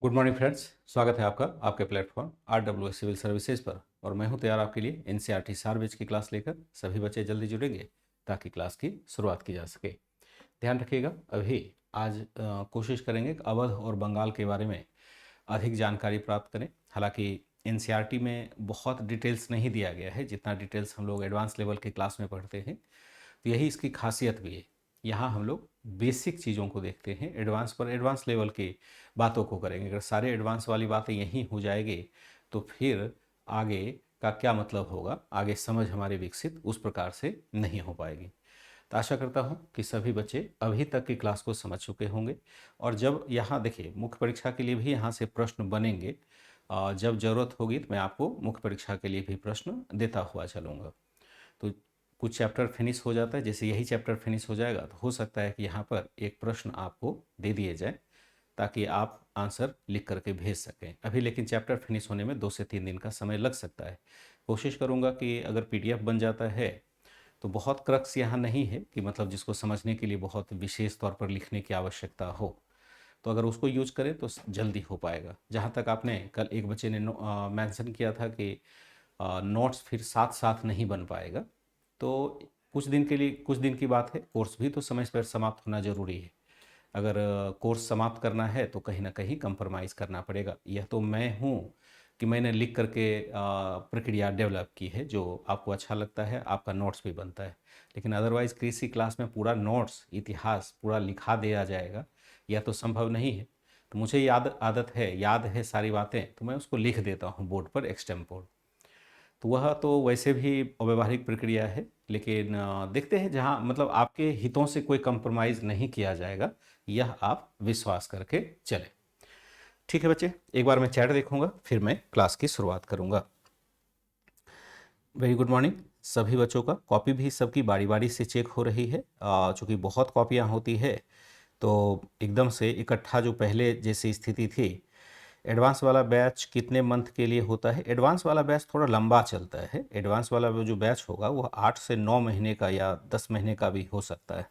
Good morning friends, स्वागत है आपका आपके प्लेटफॉर्म RWS सिविल सर्विसेज पर। और मैं हूं तैयार आपके लिए NCERT सार्वज की क्लास लेकर। सभी बच्चे जल्दी जुड़ेंगे ताकि क्लास की शुरुआत की जा सके। ध्यान रखिएगा, अभी आज कोशिश करेंगे कि अवध और बंगाल के बारे में अधिक जानकारी प्राप्त करें। हालांकि NCERT में बहुत डिटेल्स नहीं दिया गया है, जितना डिटेल्स हम लोग एडवांस लेवल के क्लास में पढ़ते हैं। तो यही इसकी खासियत भी है। यहाँ हम लोग बेसिक चीज़ों को देखते हैं, एडवांस पर एडवांस लेवल की बातों को करेंगे। अगर सारे एडवांस वाली बातें यहीं हो जाएगी तो फिर आगे का क्या मतलब होगा, आगे समझ हमारी विकसित उस प्रकार से नहीं हो पाएगी। तो आशा करता हूँ कि सभी बच्चे अभी तक की क्लास को समझ चुके होंगे। और जब यहाँ देखिए, मुख्य परीक्षा के लिए भी यहाँ से प्रश्न बनेंगे। जब ज़रूरत होगी तो मैं आपको मुख्य परीक्षा के लिए भी प्रश्न देता हुआ चलूँगा। तो कुछ चैप्टर फिनिश हो जाता है, जैसे यही चैप्टर फिनिश हो जाएगा तो हो सकता है कि यहाँ पर एक प्रश्न आपको दे दिए जाए ताकि आप आंसर लिख करके भेज सकें। अभी लेकिन चैप्टर फिनिश होने में 2 से 3 दिन का समय लग सकता है। कोशिश करूँगा कि अगर PDF बन जाता है तो बहुत क्रक्स यहाँ नहीं है कि मतलब जिसको समझने के लिए बहुत विशेष तौर पर लिखने की आवश्यकता हो। तो अगर उसको यूज करें तो जल्दी हो पाएगा। जहाँ तक आपने कल एक बच्चे ने मेंशन किया था कि नोट्स फिर साथ साथ नहीं बन पाएगा, तो कुछ दिन के लिए, कुछ दिन की बात है, कोर्स भी तो समय पर समाप्त होना ज़रूरी है। अगर कोर्स समाप्त करना है तो कहीं ना कहीं कंप्रोमाइज़ करना पड़ेगा। यह तो मैं हूँ कि मैंने लिख करके प्रक्रिया डेवलप की है, जो आपको अच्छा लगता है, आपका नोट्स भी बनता है। लेकिन अदरवाइज़ किसी क्लास में पूरा नोट्स इतिहास पूरा लिखा दिया जाएगा, यह तो संभव नहीं है। तो मुझे आदत है, याद है सारी बातें, तो मैं उसको लिख देता हूँ बोर्ड पर एक्सटेम्पोर। तो वह तो वैसे भी अव्यवहारिक प्रक्रिया है। लेकिन देखते हैं, जहाँ मतलब आपके हितों से कोई कंप्रोमाइज़ नहीं किया जाएगा, यह आप विश्वास करके चलें। ठीक है बच्चे, एक बार मैं चैट देखूंगा फिर मैं क्लास की शुरुआत करूंगा। वेरी गुड मॉर्निंग सभी बच्चों का। कॉपी भी सबकी बारी बारी से चेक हो रही है। चूँकि बहुत कॉपियाँ होती है तो एकदम से इकट्ठा जो पहले जैसी स्थिति थी। एडवांस वाला बैच कितने मंथ के लिए होता है? एडवांस वाला बैच थोड़ा लंबा चलता है। एडवांस वाला जो बैच होगा वो 8 से 9 महीने का या 10 महीने का भी हो सकता है।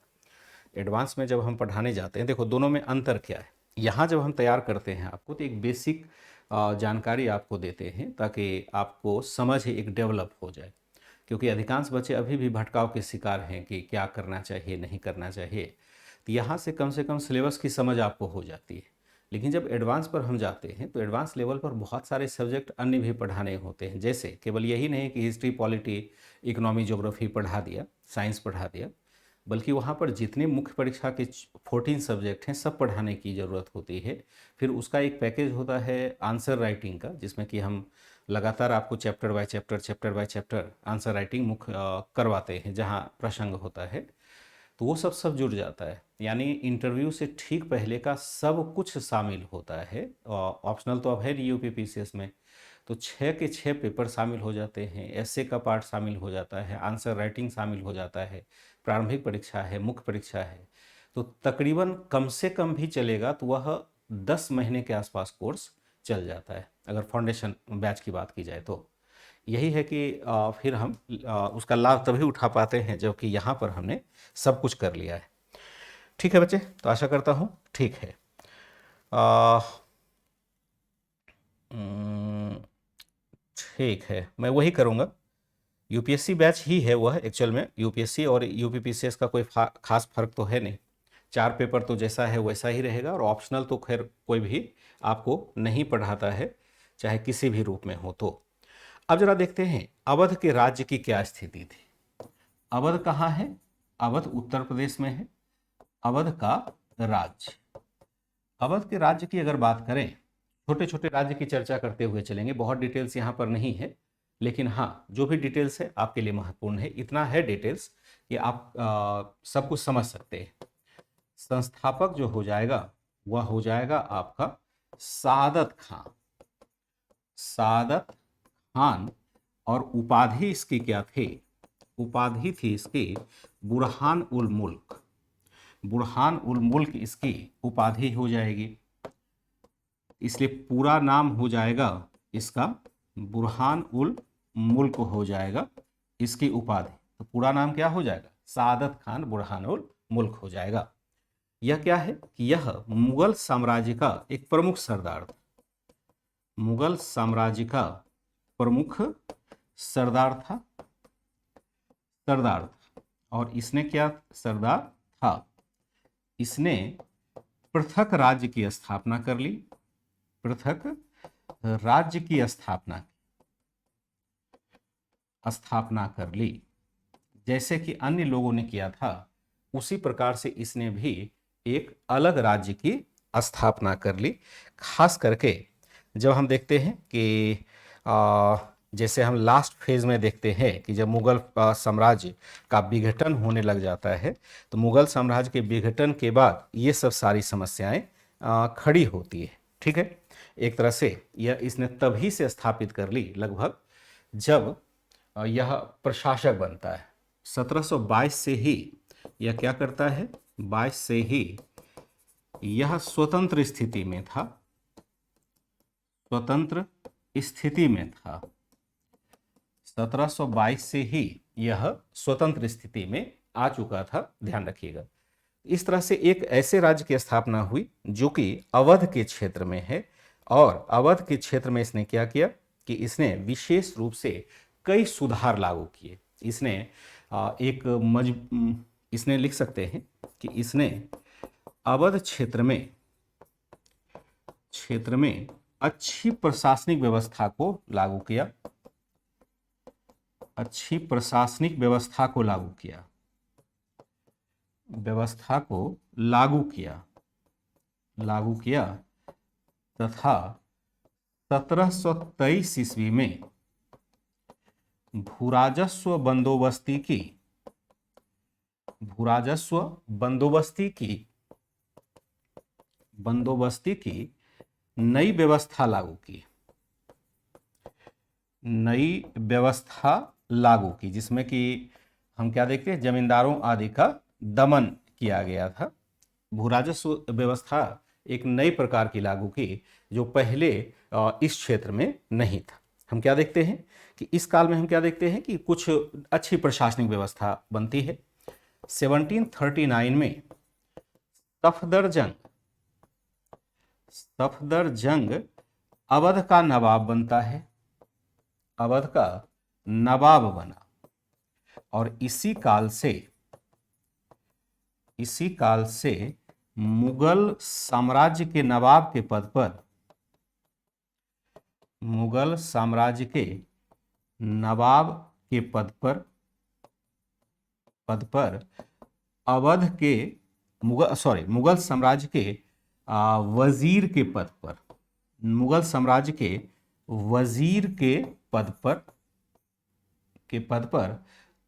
एडवांस में जब हम पढ़ाने जाते हैं, देखो दोनों में अंतर क्या है। यहाँ जब हम तैयार करते हैं आपको, तो एक बेसिक जानकारी आपको देते हैं ताकि आपको समझ एक डेवलप हो जाए। क्योंकि अधिकांश बच्चे अभी भी भटकाव के शिकार हैं कि क्या करना चाहिए नहीं करना चाहिए। तो यहाँ से कम सिलेबस की समझ आपको हो जाती है। लेकिन जब एडवांस पर हम जाते हैं तो एडवांस लेवल पर बहुत सारे सब्जेक्ट अन्य भी पढ़ाने होते हैं। जैसे केवल यही नहीं कि हिस्ट्री, पॉलिटी, इकोनॉमी, ज्योग्राफी पढ़ा दिया, साइंस पढ़ा दिया, बल्कि वहाँ पर जितने मुख्य परीक्षा के 14 सब्जेक्ट हैं सब पढ़ाने की ज़रूरत होती है। फिर उसका एक पैकेज होता है आंसर राइटिंग का, जिसमें कि हम लगातार आपको chapter by chapter answer writing मुख्य करवाते हैं, जहाँ प्रसंग होता है। तो वो सब जुड़ जाता है। यानी इंटरव्यू से ठीक पहले का सब कुछ शामिल होता है। ऑप्शनल तो अब है नहीं UPPCS में, तो 6 के 6 पेपर शामिल हो जाते हैं। ऐसे का पार्ट शामिल हो जाता है, आंसर राइटिंग शामिल हो जाता है, प्रारंभिक परीक्षा है, मुख्य परीक्षा है। तो तकरीबन कम से कम भी चलेगा तो वह 10 महीने के आसपास कोर्स चल जाता है, अगर फाउंडेशन बैच की बात की जाए तो। यही है कि फिर हम उसका लाभ तभी उठा पाते हैं जबकि यहाँ पर हमने सब कुछ कर लिया है। ठीक है बच्चे, तो आशा करता हूँ ठीक है। ठीक है, मैं वही करूँगा। UPSC बैच ही है वह एक्चुअल में। UPSC और UPPCS का कोई खास फर्क तो है नहीं। 4 पेपर तो जैसा है वैसा ही रहेगा। और ऑप्शनल तो खैर कोई भी आपको नहीं पढ़ाता है, चाहे किसी भी रूप में हो। तो अब जरा देखते हैं अवध के राज्य की क्या स्थिति थी। अवध कहाँ है? अवध उत्तर प्रदेश में है। अवध का राज्य, अवध के राज्य की अगर बात करें, छोटे छोटे राज्य की चर्चा करते हुए चलेंगे। बहुत डिटेल्स यहाँ पर नहीं है, लेकिन हाँ जो भी डिटेल्स है आपके लिए महत्वपूर्ण है। इतना है डिटेल्स कि आप सब कुछ समझ सकते हैं। संस्थापक जो हो जाएगा वह हो जाएगा आपका सादत खान। सादत खान। और उपाधि इसकी क्या थी? उपाधि थी इसकी बुरहान उल मुल्क। बुरहान उल मुल्क इसकी उपाधि हो जाएगी। इसलिए पूरा नाम हो जाएगा इसका बुरहान उल मुल्क हो जाएगा इसकी उपाधि। तो पूरा नाम क्या हो जाएगा? सादत खान बुरहान उल मुल्क हो जाएगा। यह क्या है कि यह मुगल साम्राज्य का एक प्रमुख सरदार था। मुगल साम्राज्य का प्रमुख सरदार था, सरदार था। और इसने क्या सरदार था, इसने पृथक राज्य की स्थापना कर ली, पृथक राज्य की स्थापना कर ली। जैसे कि अन्य लोगों ने किया था उसी प्रकार से इसने भी एक अलग राज्य की स्थापना कर ली। खास करके जब हम देखते हैं कि जैसे हम लास्ट फेज में देखते हैं कि जब मुगल साम्राज्य का विघटन होने लग जाता है, तो मुगल साम्राज्य के विघटन के बाद ये सब सारी समस्याएं खड़ी होती है। ठीक है, एक तरह से यह इसने तभी से स्थापित कर ली लगभग जब यह प्रशासक बनता है। 1722 से ही यह क्या करता है, 22 से ही यह स्वतंत्र स्थिति में था, स्वतंत्र स्थिति में था। 1722 से ही यह स्वतंत्र स्थिति में आ चुका था, ध्यान रखिएगा। इस तरह से एक ऐसे राज्य की स्थापना हुई जो कि अवध के क्षेत्र में है, और अवध के क्षेत्र में इसने क्या किया कि इसने विशेष रूप से कई सुधार लागू किए। इसने इसने लिख सकते हैं कि इसने अवध क्षेत्र में अच्छी प्रशासनिक व्यवस्था को लागू किया, अच्छी प्रशासनिक व्यवस्था को लागू किया, लागू किया तथा 1723 ईस्वी में भूराजस्व बंदोबस्ती की नई व्यवस्था लागू की, जिसमें कि हम क्या देखते हैं, जमींदारों आदि का दमन किया गया था। भूराजस्व व्यवस्था एक नई प्रकार की लागू की जो पहले इस क्षेत्र में नहीं था। हम क्या देखते हैं कि इस काल में हम क्या देखते हैं कि कुछ अच्छी प्रशासनिक व्यवस्था बनती है। 1739 में सफदर जंग अवध का नवाब बनता है, अवध का नवाब बना, और इसी काल से मुगल साम्राज्य के नवाब के पद पर अवध के मुगल साम्राज्य के वजीर के पद पर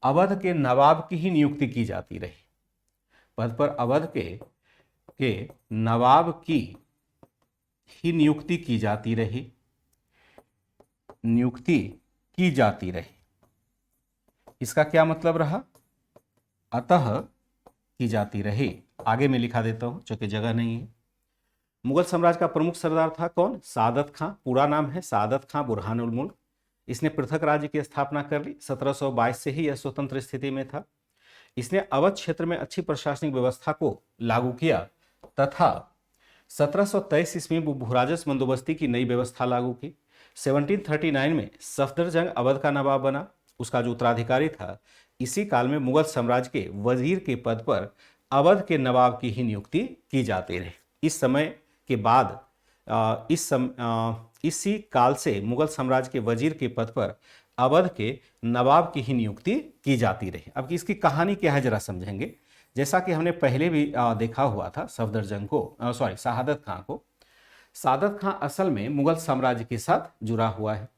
अवध के नवाब की ही नियुक्ति की जाती रही, पद पर अवध के नवाब की ही नियुक्ति की जाती रही। इसका क्या मतलब रहा, अतः की जाती रही। आगे में लिखा देता हूं क्योंकि जगह नहीं है। मुगल साम्राज्य का प्रमुख सरदार था कौन, सादत खां। पूरा नाम है सादत खां बुरहानुल मुल्क। इसने पृथक राज्य की स्थापना कर ली। 1722 से ही यह स्वतंत्र स्थिति में था। इसने अवध क्षेत्र में अच्छी प्रशासनिक व्यवस्था को लागू किया तथा 1723 ईस्वी में भूराजस्व बंदोबस्ती की नई व्यवस्था लागू की। 1739 में सफदरजंग अवध का नवाब बना, उसका जो उत्तराधिकारी था। इसी काल में मुगल साम्राज्य के वजीर के पद पर अवध के नवाब की ही नियुक्ति की जाती रही। इस समय के बाद इसी काल से मुगल साम्राज्य के वजीर के पद पर अवध के नवाब की ही नियुक्ति की जाती रही। अब इसकी कहानी क्या है जरा समझेंगे। जैसा कि हमने पहले भी देखा हुआ था सफदरजंग को, शहादत खां को। सादत खां असल में मुगल साम्राज्य के साथ जुड़ा हुआ है,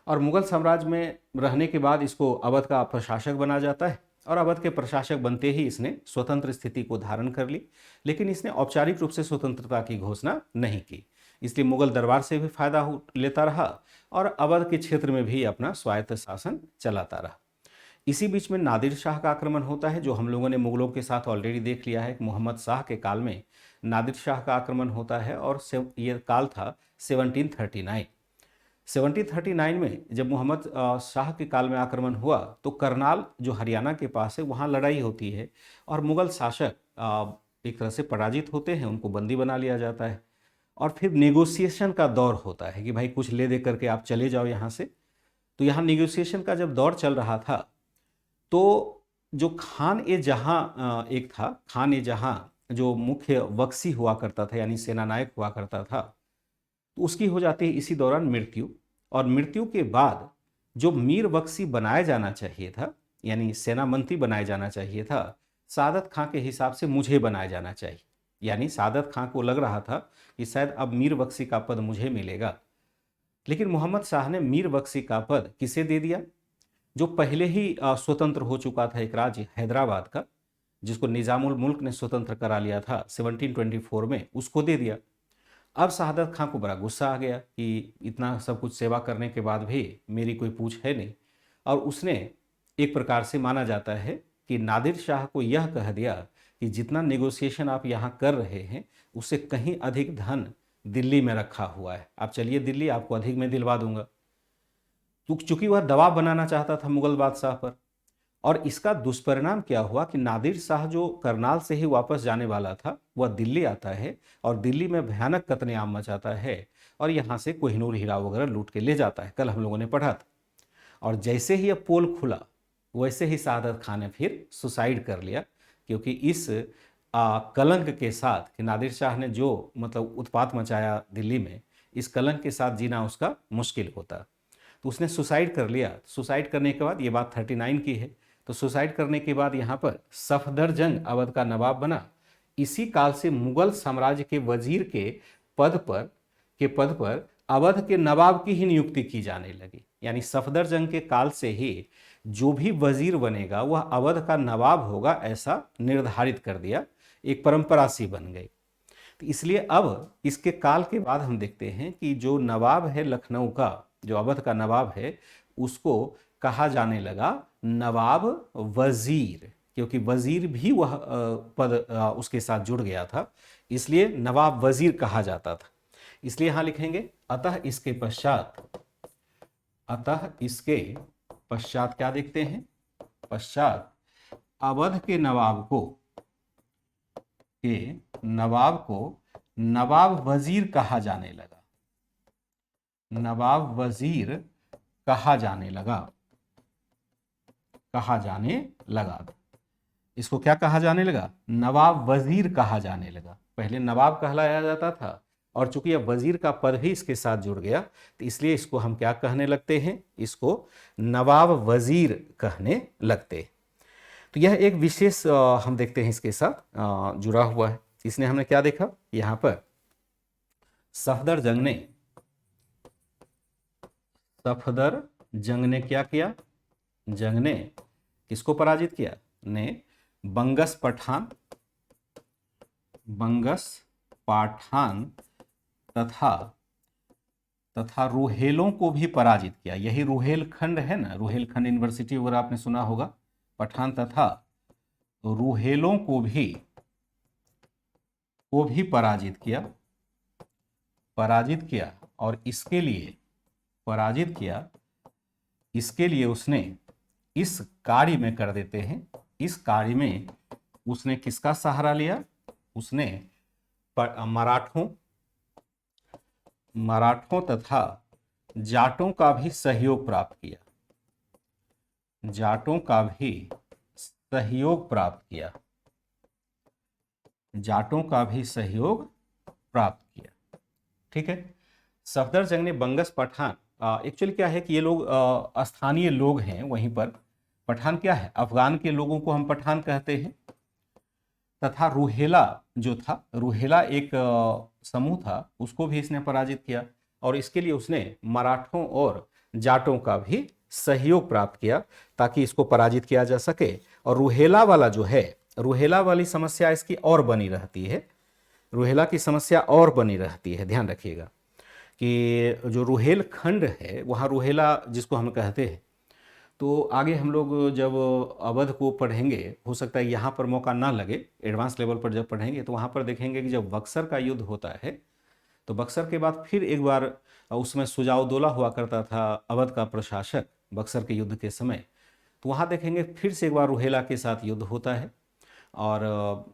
और मुगल साम्राज्य में रहने के बाद इसको अवध का प्रशासक बना जाता है, और अवध के प्रशासक बनते ही इसने स्वतंत्र स्थिति को धारण कर ली। लेकिन इसने औपचारिक रूप से स्वतंत्रता की घोषणा नहीं की, इसलिए मुगल दरबार से भी फायदा लेता रहा और अवध के क्षेत्र में भी अपना स्वायत्त शासन चलाता रहा। इसी बीच में नादिर शाह का आक्रमण होता है, जो हम लोगों ने मुगलों के साथ ऑलरेडी देख लिया है। मोहम्मद शाह के काल में नादिर शाह का आक्रमण होता है, और यह काल था 1739। 1739 में जब मोहम्मद शाह के काल में आक्रमण हुआ तो करनाल जो हरियाणा के पास है वहाँ लड़ाई होती है, और मुगल शासक एक तरह से पराजित होते हैं, उनको बंदी बना लिया जाता है। और फिर नेगोशिएशन का दौर होता है कि भाई कुछ ले दे करके आप चले जाओ यहाँ से। तो यहाँ नेगोशिएशन का जब दौर चल रहा था तो जो खान ए जहाँ एक था, खान ए जहाँ जो मुख्य वक्सी हुआ करता था यानी सेनानायक हुआ करता था, तो उसकी हो जाती है इसी दौरान मृत्यु। और मृत्यु के बाद जो मीर बख्शी बनाया जाना चाहिए था यानी सेना मंत्री बनाया जाना चाहिए था, सादत खां के हिसाब से मुझे बनाया जाना चाहिए। यानी सादत खां को लग रहा था कि शायद अब मीर बख्शी का पद मुझे मिलेगा, लेकिन मोहम्मद शाह ने मीर बख्शी का पद किसे दे दिया? जो पहले ही स्वतंत्र हो चुका था एक राज्य हैदराबाद का, जिसको निजामुल मुल्क ने स्वतंत्र करा लिया था 1724 में, उसको दे दिया। अब शहादत खां को बड़ा गुस्सा आ गया कि इतना सब कुछ सेवा करने के बाद भी मेरी कोई पूछ है नहीं, और उसने एक प्रकार से माना जाता है कि नादिर शाह को यह कह दिया कि जितना नेगोशिएशन आप यहाँ कर रहे हैं उससे कहीं अधिक धन दिल्ली में रखा हुआ है, आप चलिए दिल्ली, आपको अधिक में दिलवा दूंगा। तो चूंकि वह दबाव बनाना चाहता था मुगल बादशाह पर, और इसका दुष्परिणाम क्या हुआ कि नादिर शाह जो करनाल से ही वापस जाने वाला था वह दिल्ली आता है और दिल्ली में भयानक कत्लेआम मचाता है और यहाँ से कोहिनूर हीरा वगैरह लूट के ले जाता है। कल हम लोगों ने पढ़ा था। और जैसे ही यह पोल खुला वैसे ही शहादत खान ने फिर सुसाइड कर लिया, क्योंकि इस कलंक के साथ कि नादिर शाह ने जो मतलब उत्पात मचाया दिल्ली में, इस कलंक के साथ जीना उसका मुश्किल होता। तो उसने सुसाइड कर लिया। सुसाइड करने के बाद, ये बात 39 की है, तो सुसाइड करने के बाद यहाँ पर सफदरजंग अवध का नवाब बना। इसी काल से मुगल साम्राज्य के वजीर के पद पर अवध के नवाब की ही नियुक्ति की जाने लगी। यानी सफदरजंग के काल से ही जो भी वजीर बनेगा वह अवध का नवाब होगा, ऐसा निर्धारित कर दिया, एक परंपरा सी बन गई। तो इसलिए अब इसके काल के बाद हम देखते हैं कि जो नवाब है लखनऊ का, जो अवध का नवाब है, उसको कहा जाने लगा नवाब वजीर, क्योंकि वजीर भी वह पद उसके साथ जुड़ गया था, इसलिए नवाब वजीर कहा जाता था। इसलिए यहां लिखेंगे अतः इसके पश्चात क्या देखते हैं? पश्चात अवध के नवाब को नवाब वजीर कहा जाने लगा। नवाब वजीर कहा जाने लगा। इसको क्या कहा जाने लगा? नवाब वजीर कहा जाने लगा। पहले नवाब कहलाया जाता था, और चूंकि यह वजीर का पद भी इसके साथ जुड़ गया तो इसलिए इसको हम क्या कहने लगते हैं? इसको नवाब वजीर कहने लगते हैं। तो यह एक विशेष हम देखते हैं इसके साथ जुड़ा हुआ है। इसने हमने क्या देखा यहाँ पर? सफदरजंग ने क्या किया? जंग ने किसको पराजित किया? ने बंगस पठान तथा रुहेलों को भी पराजित किया। यही रुहेलखंड है ना, रुहेलखंड यूनिवर्सिटी वगैरह आपने सुना होगा। पठान तथा रुहेलों को भी पराजित किया और इसके लिए उसने इस कार्य में कर देते हैं, इस कार्य में उसने किसका सहारा लिया? उसने मराठों तथा जाटों का भी सहयोग प्राप्त किया। ठीक है। सफदरजंग ने बंगस पठान, एक्चुअली क्या है कि ये लोग स्थानीय लोग हैं वहीं पर। पठान क्या है? अफगान के लोगों को हम पठान कहते हैं। तथा रुहेला जो था, रुहेला एक समूह था, उसको भी इसने पराजित किया और इसके लिए उसने मराठों और जाटों का भी सहयोग प्राप्त किया ताकि इसको पराजित किया जा सके। और रुहेला वाला जो है, रुहेला वाली समस्या इसकी और बनी रहती है। रुहेला की समस्या और बनी रहती है, ध्यान रखिएगा कि जो रुहेलखंड है वहाँ रुहेला जिसको हम कहते हैं। तो आगे हम लोग जब अवध को पढ़ेंगे, हो सकता है यहाँ पर मौका ना लगे, एडवांस लेवल पर जब पढ़ेंगे तो वहाँ पर देखेंगे कि जब बक्सर का युद्ध होता है तो बक्सर के बाद फिर एक बार उसमें सुजाउद्दौला हुआ करता था, अवध का प्रशासक, बक्सर के युद्ध के समय। तो वहाँ देखेंगे फिर से एक बार रुहेला के साथ युद्ध होता है और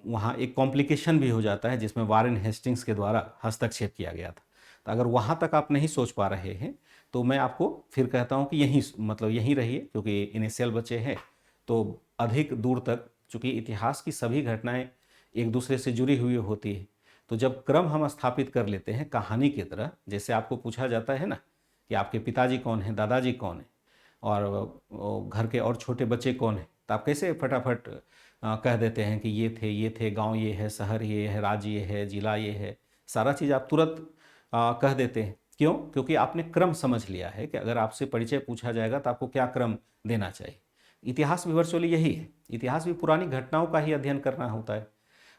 वहाँ एक कॉम्प्लिकेशन भी हो जाता है जिसमें वारेन हेस्टिंग्स के द्वारा हस्तक्षेप किया गया था। तो अगर वहाँ तक आप नहीं सोच पा रहे हैं तो मैं आपको फिर कहता हूँ कि यहीं मतलब यहीं रहिए, क्योंकि इनिशियल बच्चे हैं तो अधिक दूर तक, चूँकि इतिहास की सभी घटनाएं एक दूसरे से जुड़ी हुई होती है, तो जब क्रम हम स्थापित कर लेते हैं कहानी की तरह, जैसे आपको पूछा जाता है ना कि आपके पिताजी कौन हैं, दादाजी कौन हैं, और घर के और छोटे बच्चे कौन हैं, तो आप कैसे फटाफट कह देते हैं कि ये थे, गांव ये है, शहर ये है, राज्य ये है, जिला ये है, सारा चीज़ आप तुरंत कह देते हैं। क्यों? क्योंकि आपने क्रम समझ लिया है कि अगर आपसे परिचय पूछा जाएगा तो आपको क्या क्रम देना चाहिए। इतिहास भी वर्चुअली यही है, इतिहास भी पुरानी घटनाओं का ही अध्ययन करना होता है,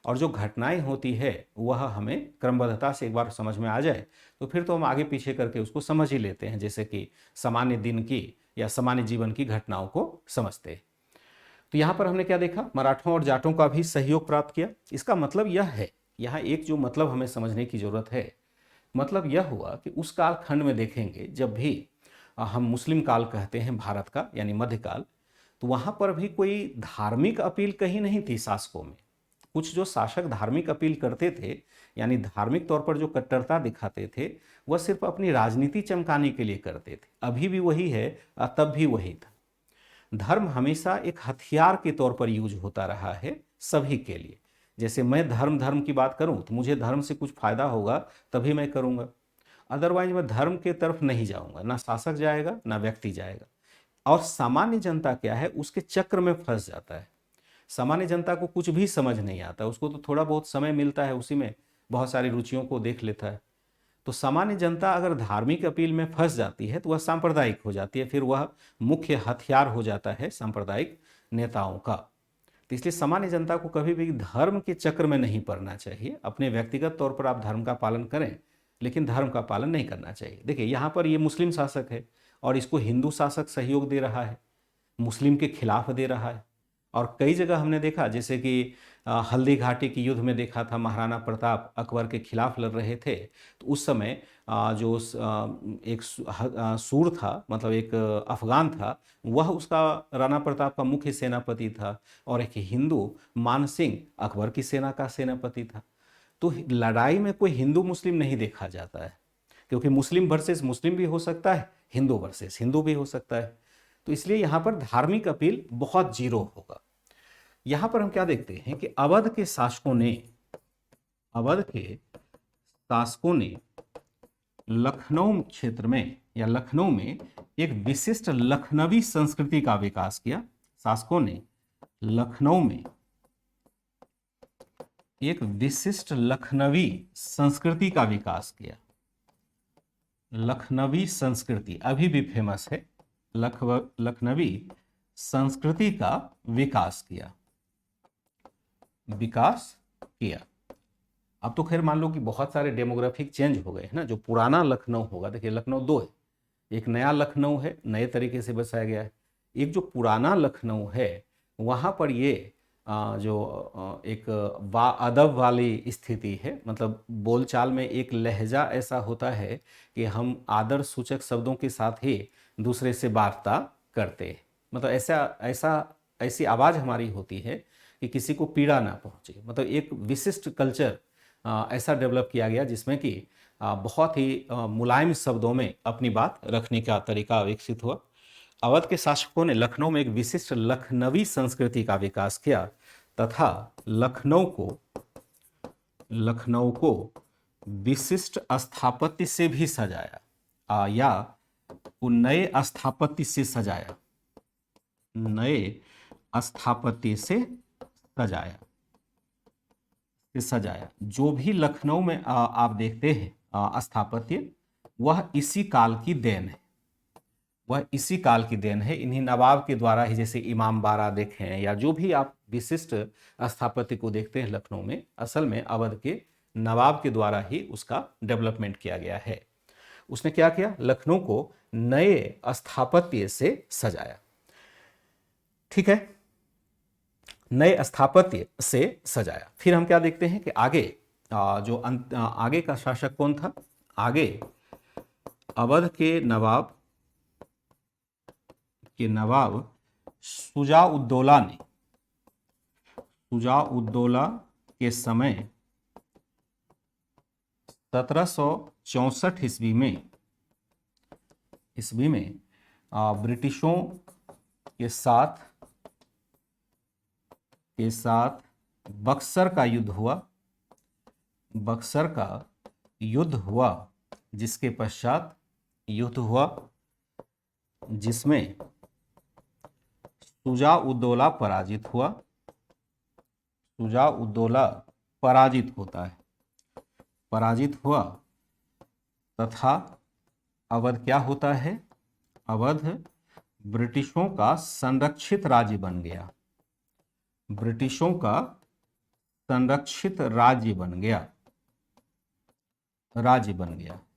और जो घटनाएं होती है वह हमें क्रमबद्धता से एक बार समझ में आ जाए तो फिर तो हम आगे पीछे करके उसको समझ ही लेते हैं, जैसे कि सामान्य दिन की या सामान्य जीवन की घटनाओं को समझते हैं। तो यहाँ पर हमने क्या देखा, मराठों और जाटों का भी सहयोग प्राप्त किया। इसका मतलब यह है, यहाँ एक जो मतलब हमें समझने की जरूरत है, मतलब यह हुआ कि उस काल खंड में देखेंगे जब भी हम मुस्लिम काल कहते हैं भारत का, यानी मध्यकाल, तो वहाँ पर भी कोई धार्मिक अपील कहीं नहीं थी शासकों में। कुछ जो शासक धार्मिक अपील करते थे, यानी धार्मिक तौर पर जो कट्टरता दिखाते थे, वह सिर्फ अपनी राजनीति चमकाने के लिए करते थे। अभी भी वही है, तब भी वही था। धर्म हमेशा एक हथियार के तौर पर यूज होता रहा है सभी के लिए। जैसे मैं धर्म की बात करूं तो मुझे धर्म से कुछ फायदा होगा तभी मैं करूंगा, अदरवाइज मैं धर्म के तरफ नहीं जाऊंगा, ना शासक जाएगा ना व्यक्ति जाएगा। और सामान्य जनता क्या है, उसके चक्र में फंस जाता है। सामान्य जनता को कुछ भी समझ नहीं आता, उसको तो थोड़ा बहुत समय मिलता है, उसी में बहुत सारी रुचियों को देख लेता है। तो सामान्य जनता अगर धार्मिक अपील में फंस जाती है तो वह सांप्रदायिक हो जाती है, फिर वह मुख्य हथियार हो जाता है सांप्रदायिक नेताओं का। तो इसलिए सामान्य जनता को कभी भी धर्म के चक्र में नहीं पड़ना चाहिए। अपने व्यक्तिगत तौर पर आप धर्म का पालन करें, लेकिन धर्म का पालन नहीं करना चाहिए। देखिए यहाँ पर ये मुस्लिम शासक है और इसको हिंदू शासक सहयोग दे रहा है, मुस्लिम के खिलाफ दे रहा है। और कई जगह हमने देखा, जैसे कि हल्दी घाटी की युद्ध में देखा था, महाराणा प्रताप अकबर के खिलाफ लड़ रहे थे, तो उस समय एक सूर था, मतलब एक अफगान था, वह उसका राणा प्रताप का मुख्य सेनापति था, और एक हिंदू मान सिंह अकबर की सेना का सेनापति था। तो लड़ाई में कोई हिंदू मुस्लिम नहीं देखा जाता है, क्योंकि मुस्लिम वर्सेस मुस्लिम भी हो सकता है, हिंदू वर्सेस हिंदू भी हो सकता है। तो इसलिए यहाँ पर धार्मिक अपील बहुत जीरो होगा। यहाँ पर हम क्या देखते हैं कि अवध के शासकों ने लखनऊ क्षेत्र में या लखनऊ में एक विशिष्ट लखनवी संस्कृति का विकास किया। शासकों ने लखनऊ में एक विशिष्ट लखनवी संस्कृति का विकास किया। लखनवी संस्कृति अभी भी फेमस है, लखनवी संस्कृति का विकास किया। अब तो खैर मान लो कि बहुत सारे डेमोग्राफिक चेंज हो गए हैं ना। जो पुराना लखनऊ होगा, देखिए लखनऊ दो है, एक नया लखनऊ है, नए तरीके से बसाया गया है। एक जो पुराना लखनऊ है वहाँ पर ये एक अदब वाली स्थिति है, मतलब बोलचाल में एक लहजा ऐसा होता है कि हम आदर सूचक शब्दों के साथ ही दूसरे से वार्ता करते हैं। मतलब ऐसी आवाज़ हमारी होती है कि किसी को पीड़ा ना पहुँचे। मतलब एक विशिष्ट कल्चर ऐसा डेवलप किया गया जिसमें कि बहुत ही मुलायम शब्दों में अपनी बात रखने का तरीका विकसित हुआ। अवध के शासकों ने लखनऊ में एक विशिष्ट लखनवी संस्कृति का विकास किया तथा लखनऊ को विशिष्ट स्थापत्य से भी सजाया, या नए स्थापत्य से सजाया, जो भी लखनऊ में आप देखते हैं स्थापत्य, वह इसी काल की देन है। इन्हीं नवाब के द्वारा ही, जैसे इमाम बाड़ा देखें या जो भी आप विशिष्ट स्थापत्य को देखते हैं लखनऊ में, असल में अवध के नवाब के द्वारा ही उसका डेवलपमेंट किया गया है। उसने क्या किया, लखनऊ को नए स्थापत्य से सजाया। ठीक है, नए स्थापत्य से सजाया। फिर हम क्या देखते हैं कि आगे आगे का शासक कौन था। आगे अवध के नवाब शुजाउद्दौला शुजा-उद-दौला के समय 1764 ईस्वी में ब्रिटिशों के साथ बक्सर का युद्ध हुआ जिसके पश्चात जिसमें शुजा-उद-दौला पराजित हुआ तथा अवध क्या होता है? अवध ब्रिटिशों का संरक्षित राज्य बन गया।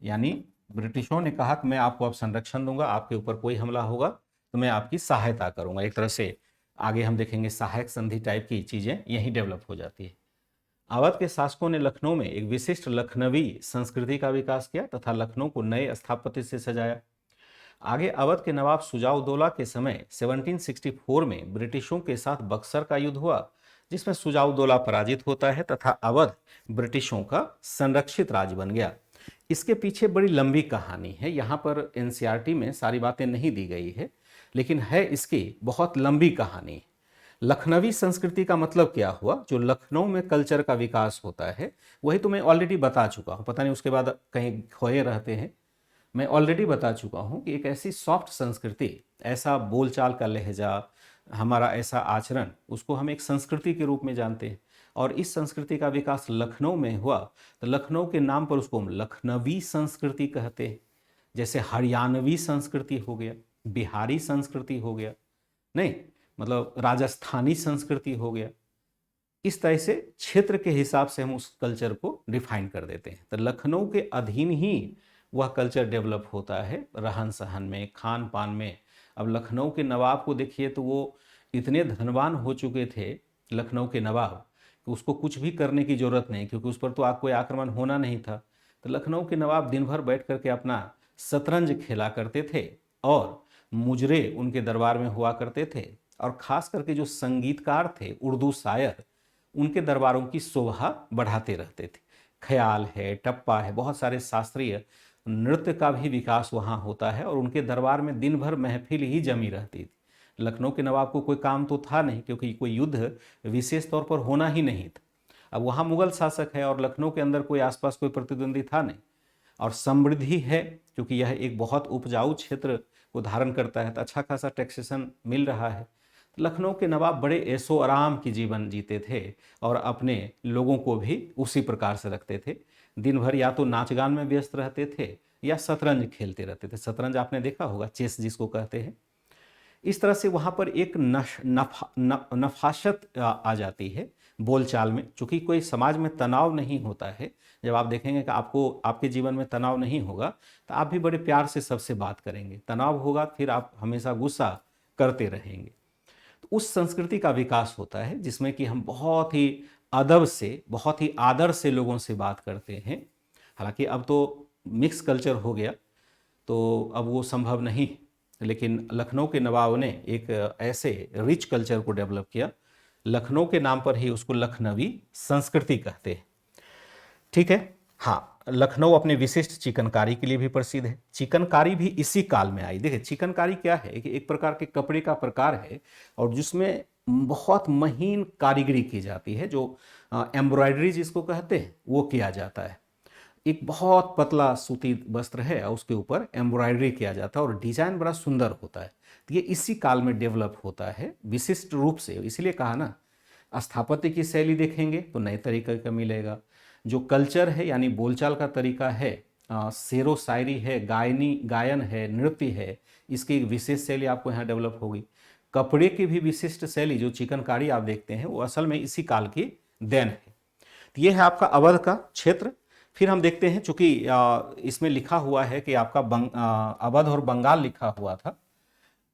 यानी ब्रिटिशों ने कहा कि मैं आपको अब संरक्षण दूंगा, आपके ऊपर कोई हमला होगा तो मैं आपकी सहायता करूंगा। एक तरह से आगे हम देखेंगे सहायक संधि टाइप की चीजें यहीं डेवलप हो जाती है। अवध के शासकों ने लखनऊ में एक विशिष्ट लखनवी संस्कृति का विकास किया तथा लखनऊ को नए स्थापत्य से सजाया। आगे अवध के नवाब शुजा-उद-दौला के समय 1764 में ब्रिटिशों के साथ बक्सर का युद्ध हुआ जिसमें शुजा-उद-दौला पराजित होता है तथा अवध ब्रिटिशों का संरक्षित राज्य बन गया। इसके पीछे बड़ी लंबी कहानी है, यहाँ पर एनसीईआरटी में सारी बातें नहीं दी गई है, लेकिन है इसकी बहुत लंबी कहानी। लखनवी संस्कृति का मतलब क्या हुआ? जो लखनऊ में कल्चर का विकास होता है वही तो मैं ऑलरेडी बता चुका हूँ, पता नहीं उसके बाद कहीं खोए रहते हैं। मैं ऑलरेडी बता चुका हूँ कि एक ऐसी सॉफ्ट संस्कृति, ऐसा बोलचाल का लहजा, हमारा ऐसा आचरण, उसको हम एक संस्कृति के रूप में जानते हैं। और इस संस्कृति का विकास लखनऊ में हुआ तो लखनऊ के नाम पर उसको हम लखनवी संस्कृति कहते हैं। जैसे हरियाणवी संस्कृति हो गया, बिहारी संस्कृति हो गया, नहीं मतलब राजस्थानी संस्कृति हो गया। इस तरह से क्षेत्र के हिसाब से हम उस कल्चर को डिफाइन कर देते हैं। तो लखनऊ के अधीन ही वह कल्चर डेवलप होता है, रहन सहन में, खान पान में। अब लखनऊ के नवाब को देखिए तो वो इतने धनवान हो चुके थे लखनऊ के नवाब कि उसको कुछ भी करने की जरूरत नहीं, क्योंकि उस पर तो कोई आक्रमण होना नहीं था। तो लखनऊ के नवाब दिन भर बैठ करके अपना शतरंज खेला करते थे और मुजरे उनके दरबार में हुआ करते थे। और खास करके जो संगीतकार थे, उर्दू शायर, उनके दरबारों की शोभा बढ़ाते रहते थे। ख्याल है, टप्पा है, बहुत सारे शास्त्रीय नृत्य का भी विकास वहाँ होता है और उनके दरबार में दिन भर महफिल ही जमी रहती थी। लखनऊ के नवाब को कोई काम तो था नहीं, क्योंकि कोई युद्ध विशेष तौर पर होना ही नहीं था। अब वहाँ मुगल शासक है और लखनऊ के अंदर कोई आसपास कोई प्रतिद्वंदी था नहीं, और समृद्धि है क्योंकि यह एक बहुत उपजाऊ क्षेत्र को धारण करता है, तो अच्छा खासा टैक्सेशन मिल रहा है। लखनऊ के नवाब बड़े ऐशो आराम की जीवन जीते थे और अपने लोगों को भी उसी प्रकार से रखते थे। दिन भर या तो नाच गान में व्यस्त रहते थे या शतरंज खेलते रहते थे। शतरंज आपने देखा होगा, चेस जिसको कहते हैं। इस तरह से वहाँ पर एक नफासत आ जाती है बोलचाल में। चूँकि कोई समाज में तनाव नहीं होता है, जब आप देखेंगे कि आपको आपके जीवन में तनाव नहीं होगा तो आप भी बड़े प्यार से सबसे बात करेंगे। तनाव होगा फिर आप हमेशा गुस्सा करते रहेंगे। तो उस संस्कृति का विकास होता है जिसमें कि हम बहुत ही अदब से, बहुत ही आदर से लोगों से बात करते हैं। हालांकि अब तो मिक्स कल्चर हो गया तो अब वो संभव नहीं, लेकिन लखनऊ के नवाब ने एक ऐसे रिच कल्चर को डेवलप किया। लखनऊ के नाम पर ही उसको लखनवी संस्कृति कहते हैं। ठीक है। हाँ, लखनऊ अपने विशिष्ट चिकनकारी के लिए भी प्रसिद्ध है। चिकनकारी भी इसी काल में आई। देखिए चिकनकारी क्या है कि एक प्रकार के कपड़े का प्रकार है और जिसमें बहुत महीन कारीगरी की जाती है, जो एम्ब्रॉयडरी जिसको कहते हैं वो किया जाता है। एक बहुत पतला सूती वस्त्र है और उसके ऊपर एम्ब्रॉयडरी किया जाता है और डिजाइन बड़ा सुंदर होता है। तो ये इसी काल में डेवलप होता है विशिष्ट रूप से। इसलिए कहा ना, स्थापत्य की शैली देखेंगे तो नए तरीके का मिलेगा। जो कल्चर है यानी बोलचाल का तरीका है, शेरो शायरी है, गायन है, नृत्य है, इसकी एक विशेष शैली आपको यहाँ डेवलप होगी। कपड़े की भी विशिष्ट शैली जो चिकनकारी आप देखते हैं वो असल में इसी काल की देन है। तो ये है आपका अवध का क्षेत्र। फिर हम देखते हैं, चूंकि इसमें लिखा हुआ है कि आपका अवध और बंगाल लिखा हुआ था,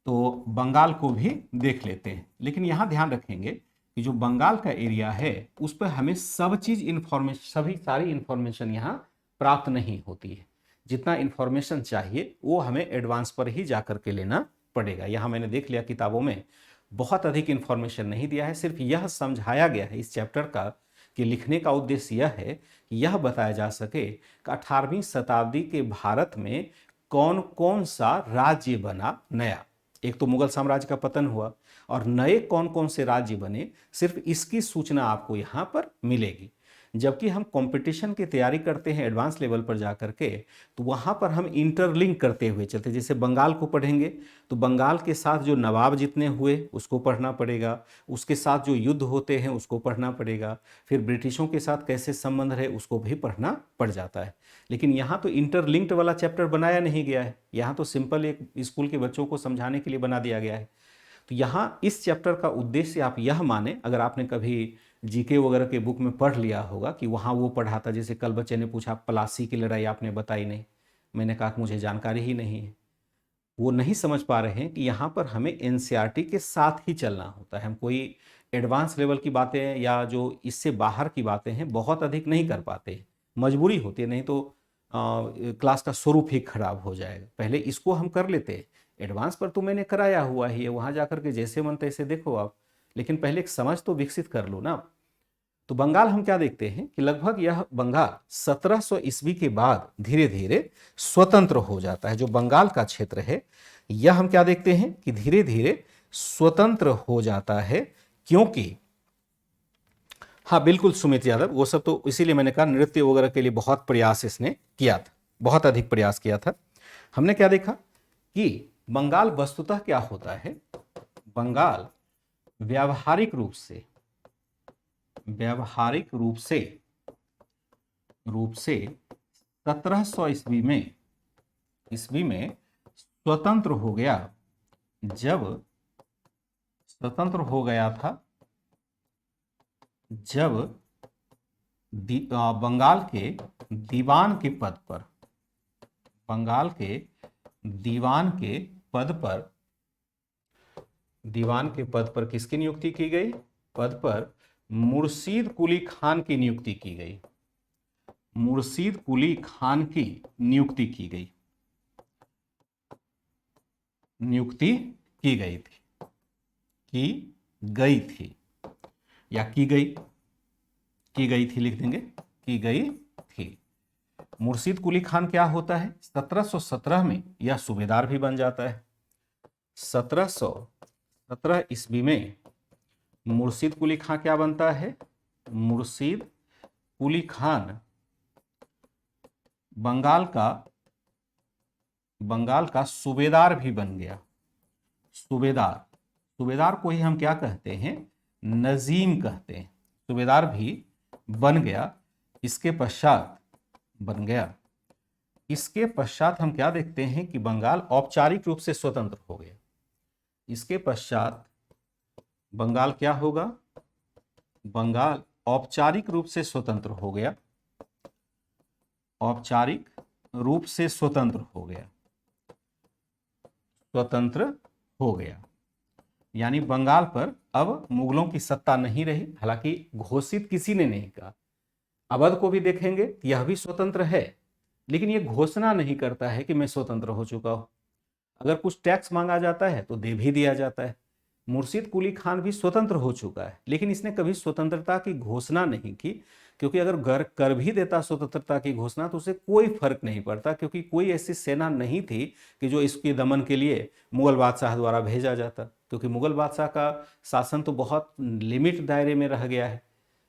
तो बंगाल को भी देख लेते हैं। लेकिन यहाँ ध्यान रखेंगे कि जो बंगाल का एरिया है उस पर हमें सब चीज इन्फॉर्मेशन, सारी इन्फॉर्मेशन यहाँ प्राप्त नहीं होती है। जितना इन्फॉर्मेशन चाहिए वो हमें एडवांस पर ही जाकर के लेना पड़ेगा। यहाँ मैंने देख लिया किताबों में बहुत अधिक इंफॉर्मेशन नहीं दिया है, सिर्फ यह समझाया गया है इस चैप्टर का कि लिखने का उद्देश्य यह है कि यह बताया जा सके कि 18वीं शताब्दी के भारत में कौन कौन सा राज्य बना नया। एक तो मुगल साम्राज्य का पतन हुआ और नए कौन कौन से राज्य बने, सिर्फ इसकी सूचना आपको यहाँ पर मिलेगी। जबकि हम कंपटीशन की तैयारी करते हैं एडवांस लेवल पर जा कर के, तो वहाँ पर हम इंटरलिंक करते हुए चलते, जैसे बंगाल को पढ़ेंगे तो बंगाल के साथ जो नवाब जितने हुए उसको पढ़ना पड़ेगा, उसके साथ जो युद्ध होते हैं उसको पढ़ना पड़ेगा, फिर ब्रिटिशों के साथ कैसे संबंध रहे उसको भी पढ़ना पड़ जाता है। लेकिन यहाँ तो इंटरलिंक्ड वाला चैप्टर बनाया नहीं गया है, यहाँ तो सिंपल एक स्कूल के बच्चों को समझाने के लिए बना दिया गया है। तो यहाँ इस चैप्टर का उद्देश्य आप यह माने, अगर आपने कभी जीके वगैरह के बुक में पढ़ लिया होगा कि वहाँ वो पढ़ा था, जैसे कल बच्चे ने पूछा प्लासी की लड़ाई आपने बताई नहीं, मैंने कहा कि मुझे जानकारी ही नहीं है, वो नहीं समझ पा रहे हैं कि यहाँ पर हमें एनसीईआरटी के साथ ही चलना होता है। हम कोई एडवांस लेवल की बातें या जो इससे बाहर की बातें हैं बहुत अधिक नहीं कर पाते, मजबूरी होती है, नहीं तो क्लास का स्वरूप ही खराब हो जाएगा। पहले इसको हम कर लेते, एडवांस पर तो मैंने कराया हुआ ही है, वहाँ जाकर के जैसे मन तैसे देखो आप, लेकिन पहले एक समझ तो विकसित कर लो ना। तो बंगाल हम क्या देखते हैं कि लगभग यह बंगाल 1700 ईस्वी के बाद धीरे धीरे स्वतंत्र हो जाता है। जो बंगाल का क्षेत्र है यह हम क्या देखते हैं कि धीरे धीरे स्वतंत्र हो जाता है, क्योंकि हाँ बिल्कुल सुमित यादव, वो सब तो इसीलिए मैंने कहा नृत्य वगैरह के लिए बहुत प्रयास इसने किया था, बहुत अधिक प्रयास किया था। हमने क्या देखा कि बंगाल वस्तुतः क्या होता है, बंगाल व्यावहारिक रूप से 1700 ईस्वी में स्वतंत्र हो गया। जब स्वतंत्र हो गया था, जब बंगाल के दीवान के पद पर, बंगाल के दीवान के पद पर किसकी नियुक्ति की गई, पद पर मुर्शीद कुली खान की नियुक्ति की गई, मुर्शीद कुली खान की नियुक्ति की गई या की गई थी लिख देंगे, की गई थी। मुर्शीद कुली खान क्या होता है, 1717 में यह सूबेदार भी बन जाता है। 1717 ईस्वी में मुर्शीद कुली खान क्या बनता है, मुर्शीद कुली खान बंगाल का सूबेदार भी बन गया। सूबेदार को ही हम क्या कहते हैं, नजीम कहते हैं, सूबेदार भी बन गया। इसके पश्चात हम क्या देखते हैं कि बंगाल औपचारिक रूप से स्वतंत्र हो गया। इसके पश्चात बंगाल क्या होगा, बंगाल औपचारिक रूप से स्वतंत्र हो गया, औपचारिक रूप से स्वतंत्र हो गया। यानी बंगाल पर अब मुगलों की सत्ता नहीं रही, हालांकि घोषित किसी ने नहीं कहा। अवध को भी देखेंगे यह भी स्वतंत्र है, लेकिन यह घोषणा नहीं करता है कि मैं स्वतंत्र हो चुका हूं। अगर कुछ टैक्स मांगा जाता है तो दे भी दिया जाता है। मुर्शीद कुली खान भी स्वतंत्र हो चुका है, लेकिन इसने कभी स्वतंत्रता की घोषणा नहीं की, क्योंकि अगर कर भी देता स्वतंत्रता की घोषणा तो उसे कोई फर्क नहीं पड़ता, क्योंकि कोई ऐसी सेना नहीं थी कि जो इसके दमन के लिए मुगल बादशाह द्वारा भेजा जाता, क्योंकि मुगल बादशाह का शासन तो बहुत लिमिट दायरे में रह गया है।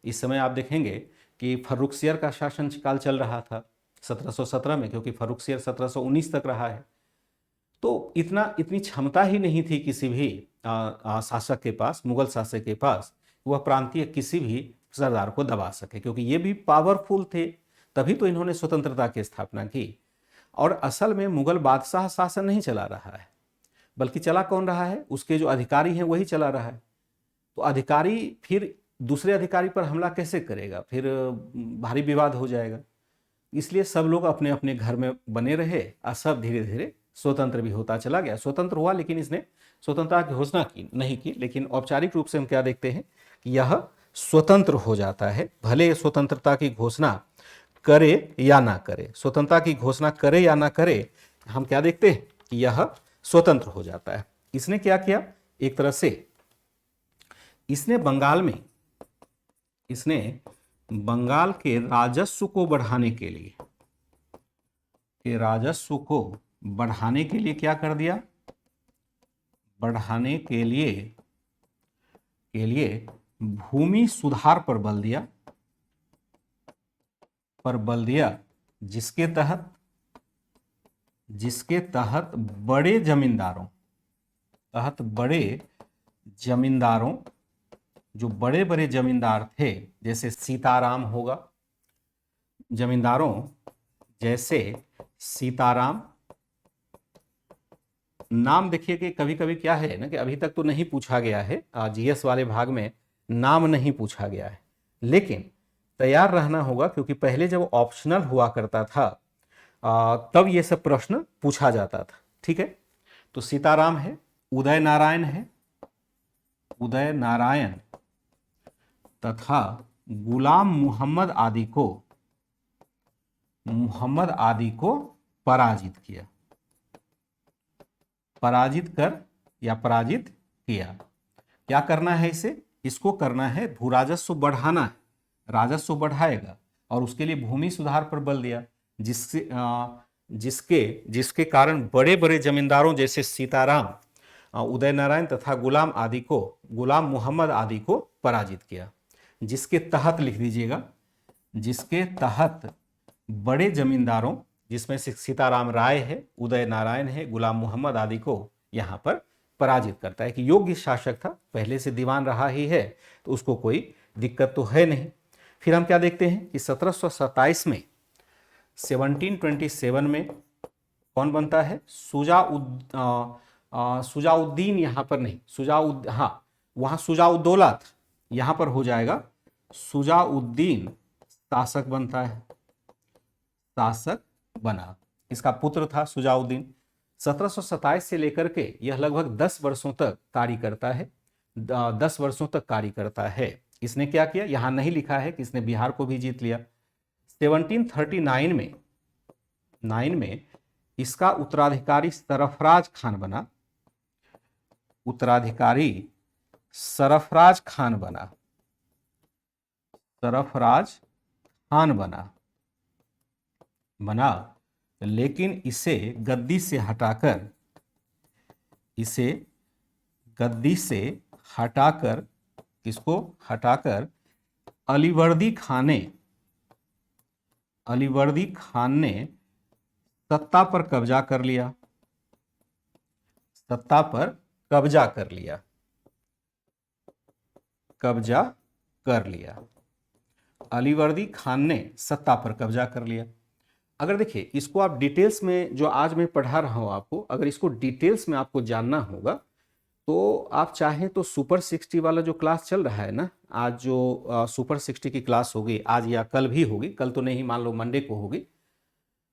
इस समय आप देखेंगे कि फर्रुखसियर का शासन काल चल रहा था 1717 में, क्योंकि फर्रुखसियर 1719 तक रहा है। तो इतनी क्षमता ही नहीं थी किसी भी शासक के पास, मुगल शासक के पास, वह प्रांतीय किसी भी सरदार को दबा सके, क्योंकि ये भी पावरफुल थे, तभी तो इन्होंने स्वतंत्रता की स्थापना की। और असल में मुगल बादशाह शासन नहीं चला रहा है, बल्कि चला कौन रहा है, उसके जो अधिकारी हैं वही चला रहा है। तो अधिकारी फिर दूसरे अधिकारी पर हमला कैसे करेगा, फिर भारी विवाद हो जाएगा। इसलिए सब लोग अपने अपने घर में बने रहे और सब धीरे धीरे स्वतंत्र भी होता चला गया। स्वतंत्र हुआ, लेकिन इसने स्वतंत्रता की घोषणा नहीं की, लेकिन औपचारिक रूप से हम क्या देखते हैं कि यह स्वतंत्र हो जाता है, भले स्वतंत्रता की घोषणा करे या ना करे। स्वतंत्रता की घोषणा करे या ना करे, हम क्या देखते हैं कि यह स्वतंत्र हो जाता है। इसने क्या किया, एक तरह से इसने बंगाल के राजस्व को बढ़ाने के लिए क्या कर दिया? बढ़ाने के लिए भूमि सुधार पर बल दिया, जिसके तहत बड़े जमींदारों जो बड़े जमींदार थे, जैसे सीताराम होगा, जमींदारों जैसे सीताराम, नाम देखिए कि कभी कभी क्या है ना कि अभी तक तो नहीं पूछा गया है, जीएस वाले भाग में नाम नहीं पूछा गया है, लेकिन तैयार रहना होगा, क्योंकि पहले जब ऑप्शनल हुआ करता था तब ये सब प्रश्न पूछा जाता था। ठीक है, तो सीताराम है, उदय नारायण तथा गुलाम मोहम्मद आदि को पराजित किया। क्या करना है इसको करना है भू राजस्व बढ़ाना है, राजस्व बढ़ाएगा और उसके लिए भूमि सुधार पर बल दिया, जिसके कारण बड़े जमींदारों जैसे सीताराम, उदय नारायण तथा गुलाम मोहम्मद आदि को पराजित किया। जिसके तहत लिख दीजिएगा, जिसके तहत बड़े जमींदारों, जिसमें से सीताराम राय है, उदय नारायण है, गुलाम मोहम्मद आदि को यहां पर पराजित करता है कि योग्य शासक था, पहले से दीवान रहा ही है तो उसको कोई दिक्कत तो है नहीं। फिर हम क्या देखते हैं कि 1727 में 1727 में कौन बनता है? सुजाउद्दीन, यहां पर नहीं, वहां सुजाउद्दौला था, यहां पर हो जाएगा सुजाउद्दीन शासक बनता है, शासक बना। इसका पुत्र था सुजाउद्दीन। 1727 से लेकर के यह लगभग 10 वर्षों तक कार्य करता है, 10 वर्षों तक कार्य करता है। इसने क्या किया, यहां नहीं लिखा है कि इसने बिहार को भी जीत लिया। 1739 में इसका उत्तराधिकारी सरफराज खान बना, लेकिन इसे गद्दी से हटाकर इसको हटाकर अलीवर्दी खान ने सत्ता पर कब्जा कर लिया। अलीवर्दी खान ने सत्ता पर कब्जा कर लिया। अगर देखिए इसको आप डिटेल्स में, जो आज मैं पढ़ा रहा हूं आपको, अगर इसको डिटेल्स में आपको जानना होगा तो आप चाहें तो सुपर 60 वाला जो क्लास चल रहा है ना, आज जो सुपर 60 की क्लास होगी, आज या कल भी होगी, कल तो नहीं, मान लो मंडे को होगी,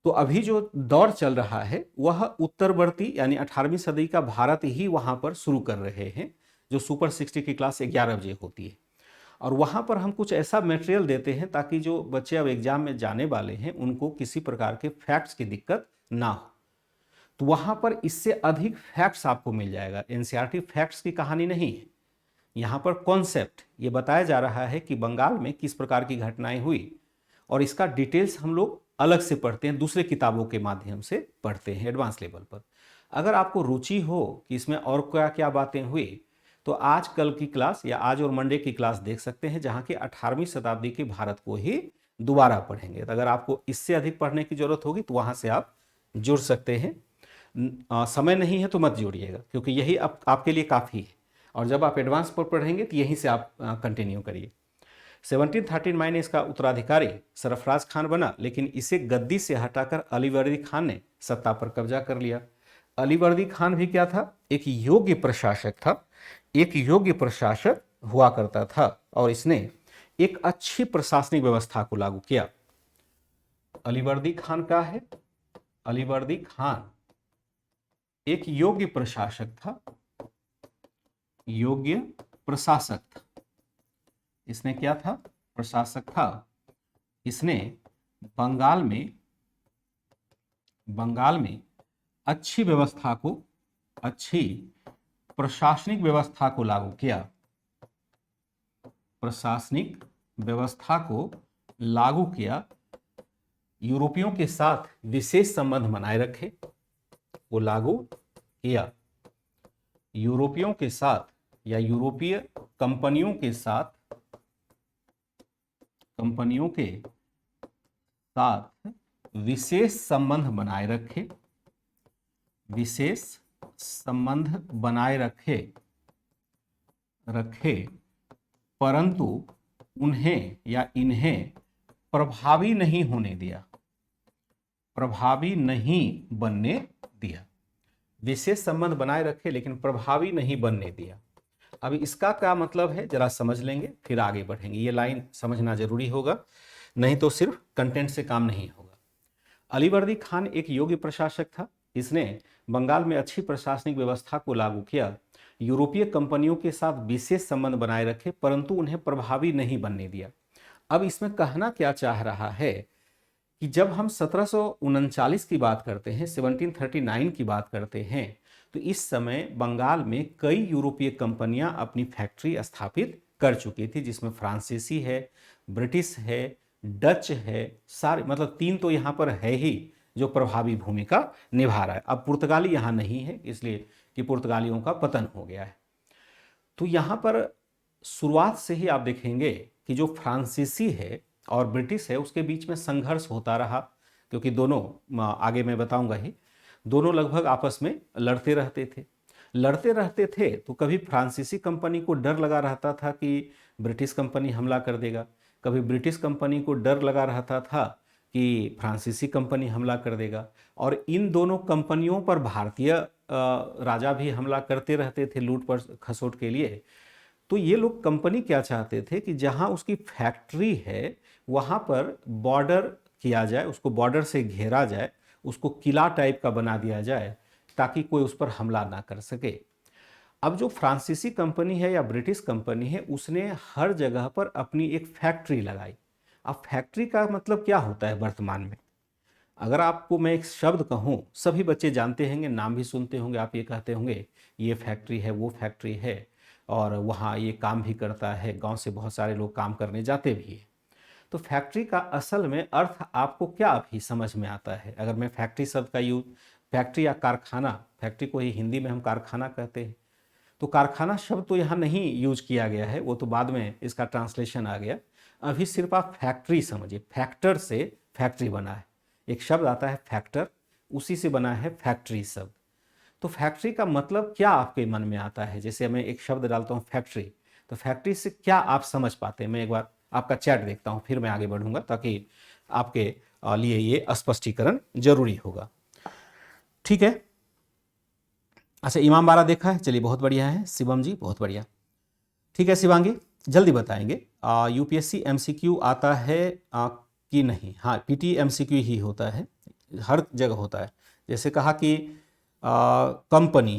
तो अभी जो दौर चल रहा है वह उत्तरवर्ती यानी 18वीं सदी का भारत ही वहां पर शुरू कर रहे हैं, जो सुपर 60 की क्लास 11 बजे होती है। और वहां पर हम कुछ ऐसा मटेरियल देते हैं ताकि जो बच्चे अब एग्जाम में जाने वाले हैं उनको किसी प्रकार के फैक्ट्स की दिक्कत ना हो। तो वहां पर इससे अधिक फैक्ट्स आपको मिल जाएगा। एनसीईआरटी फैक्ट्स की कहानी नहीं है, यहाँ पर कॉन्सेप्ट ये बताया जा रहा है कि बंगाल में किस प्रकार की घटनाएं हुई, और इसका डिटेल्स हम लोग अलग से पढ़ते हैं, दूसरे किताबों के माध्यम से पढ़ते हैं एडवांस लेवल पर। अगर आपको रुचि हो कि इसमें और क्या क्या बातें हुई तो आज कल की क्लास या आज और मंडे की क्लास देख सकते हैं, जहाँ की 18वीं शताब्दी के भारत को ही दोबारा पढ़ेंगे। तो अगर आपको इससे अधिक पढ़ने की जरूरत होगी तो वहाँ से आप जुड़ सकते हैं। समय नहीं है तो मत जोड़िएगा, क्योंकि यही आपके लिए काफ़ी है, और जब आप एडवांस पर पढ़ेंगे तो यहीं से आप कंटिन्यू करिए। 1739 में इसका उत्तराधिकारी सरफराज खान बना, लेकिन इसे गद्दी से हटाकर अलीवर्दी खान ने सत्ता पर कब्जा कर लिया। अलीवर्दी खान भी क्या था? एक योग्य प्रशासक था, एक योग्य प्रशासक हुआ करता था, और इसने एक अच्छी प्रशासनिक व्यवस्था को लागू किया। अलीवर्दी खान का है, अलीवर्दी खान एक योग्य प्रशासक था, योग्य प्रशासक था। इसने क्या था? प्रशासक था। इसने बंगाल में अच्छी व्यवस्था को, अच्छी प्रशासनिक व्यवस्था को लागू किया। प्रशासनिक व्यवस्था को लागू किया, यूरोपियों के साथ विशेष संबंध बनाए रखे, वो लागू किया, यूरोपियों के साथ या यूरोपीय कंपनियों के साथ विशेष संबंध बनाए रखे, विशेष संबंध बनाए रखे, परंतु उन्हें या इन्हें प्रभावी नहीं होने दिया, प्रभावी नहीं बनने दिया। विशेष संबंध बनाए रखे लेकिन प्रभावी नहीं बनने दिया। अब इसका क्या मतलब है जरा समझ लेंगे, फिर आगे बढ़ेंगे। ये लाइन समझना जरूरी होगा, नहीं तो सिर्फ कंटेंट से काम नहीं होगा। अलीवर्दी खान एक योग्य प्रशासक था। इसने बंगाल में अच्छी प्रशासनिक व्यवस्था को लागू किया, यूरोपीय कंपनियों के साथ विशेष संबंध बनाए रखे, परंतु उन्हें प्रभावी नहीं बनने दिया। अब इसमें कहना क्या चाह रहा है कि जब हम 1739 की बात करते हैं, 1739 की बात करते हैं, तो इस समय बंगाल में कई यूरोपीय कंपनियां अपनी फैक्ट्री स्थापित कर चुकी थी, जिसमें फ्रांसीसी है, ब्रिटिश है, डच है, सारे मतलब 3 तो यहाँ पर है ही जो प्रभावी भूमिका निभा रहा है। अब पुर्तगाली यहाँ नहीं है, इसलिए कि पुर्तगालियों का पतन हो गया है। तो यहाँ पर शुरुआत से ही आप देखेंगे कि जो फ्रांसीसी है और ब्रिटिश है उसके बीच में संघर्ष होता रहा, क्योंकि दोनों, आगे मैं बताऊंगा ही, दोनों लगभग आपस में लड़ते रहते थे। तो कभी फ्रांसीसी कंपनी को डर लगा रहता था कि ब्रिटिश कंपनी हमला कर देगा, कभी ब्रिटिश कंपनी को डर लगा रहता था कि फ्रांसीसी कंपनी हमला कर देगा, और इन दोनों कंपनियों पर भारतीय राजा भी हमला करते रहते थे लूट पर खसोट के लिए। तो ये लोग कंपनी क्या चाहते थे कि जहां उसकी फैक्ट्री है वहां पर बॉर्डर किया जाए, उसको बॉर्डर से घेरा जाए, उसको किला टाइप का बना दिया जाए ताकि कोई उस पर हमला ना कर सके। अब जो फ्रांसीसी कंपनी है या ब्रिटिश कंपनी है उसने हर जगह पर अपनी एक फैक्ट्री लगाई। अब फैक्ट्री का मतलब क्या होता है वर्तमान में? अगर आपको मैं एक शब्द कहूँ, सभी बच्चे जानते होंगे, नाम भी सुनते होंगे, आप ये कहते होंगे ये फैक्ट्री है, वो फैक्ट्री है, और वहाँ ये काम भी करता है, गांव से बहुत सारे लोग काम करने जाते भी हैं। तो फैक्ट्री का असल में अर्थ आपको क्या अभी समझ में आता है? अगर मैं फैक्ट्री शब्द का यूज, फैक्ट्री या कारखाना, फैक्ट्री को ही हिंदी में हम कारखाना कहते हैं, तो कारखाना शब्द तो यहाँ नहीं यूज किया गया है, वो तो बाद में इसका ट्रांसलेशन आ गया। अभी सिर्फ आप फैक्ट्री समझिए, फैक्टर से फैक्ट्री बना है, एक शब्द आता है फैक्टर, उसी से बना है फैक्ट्री शब्द। तो फैक्ट्री का मतलब क्या आपके मन में आता है? जैसे मैं एक शब्द डालता हूँ फैक्ट्री, तो फैक्ट्री से क्या आप समझ पाते हैं? मैं एक बार आपका चैट देखता हूँ, फिर मैं आगे बढ़ूंगा, ताकि आपके लिए ये स्पष्टीकरण जरूरी होगा। ठीक है, अच्छा इमामबाड़ा देखा है, चलिए बहुत बढ़िया है शिवम जी, बहुत बढ़िया। ठीक है शिवांगी, जल्दी बताएंगे यूपीएससी एमसीक्यू आता है कि नहीं? हाँ, पीटी एमसीक्यू ही होता है, हर जगह होता है। जैसे कहा कि कंपनी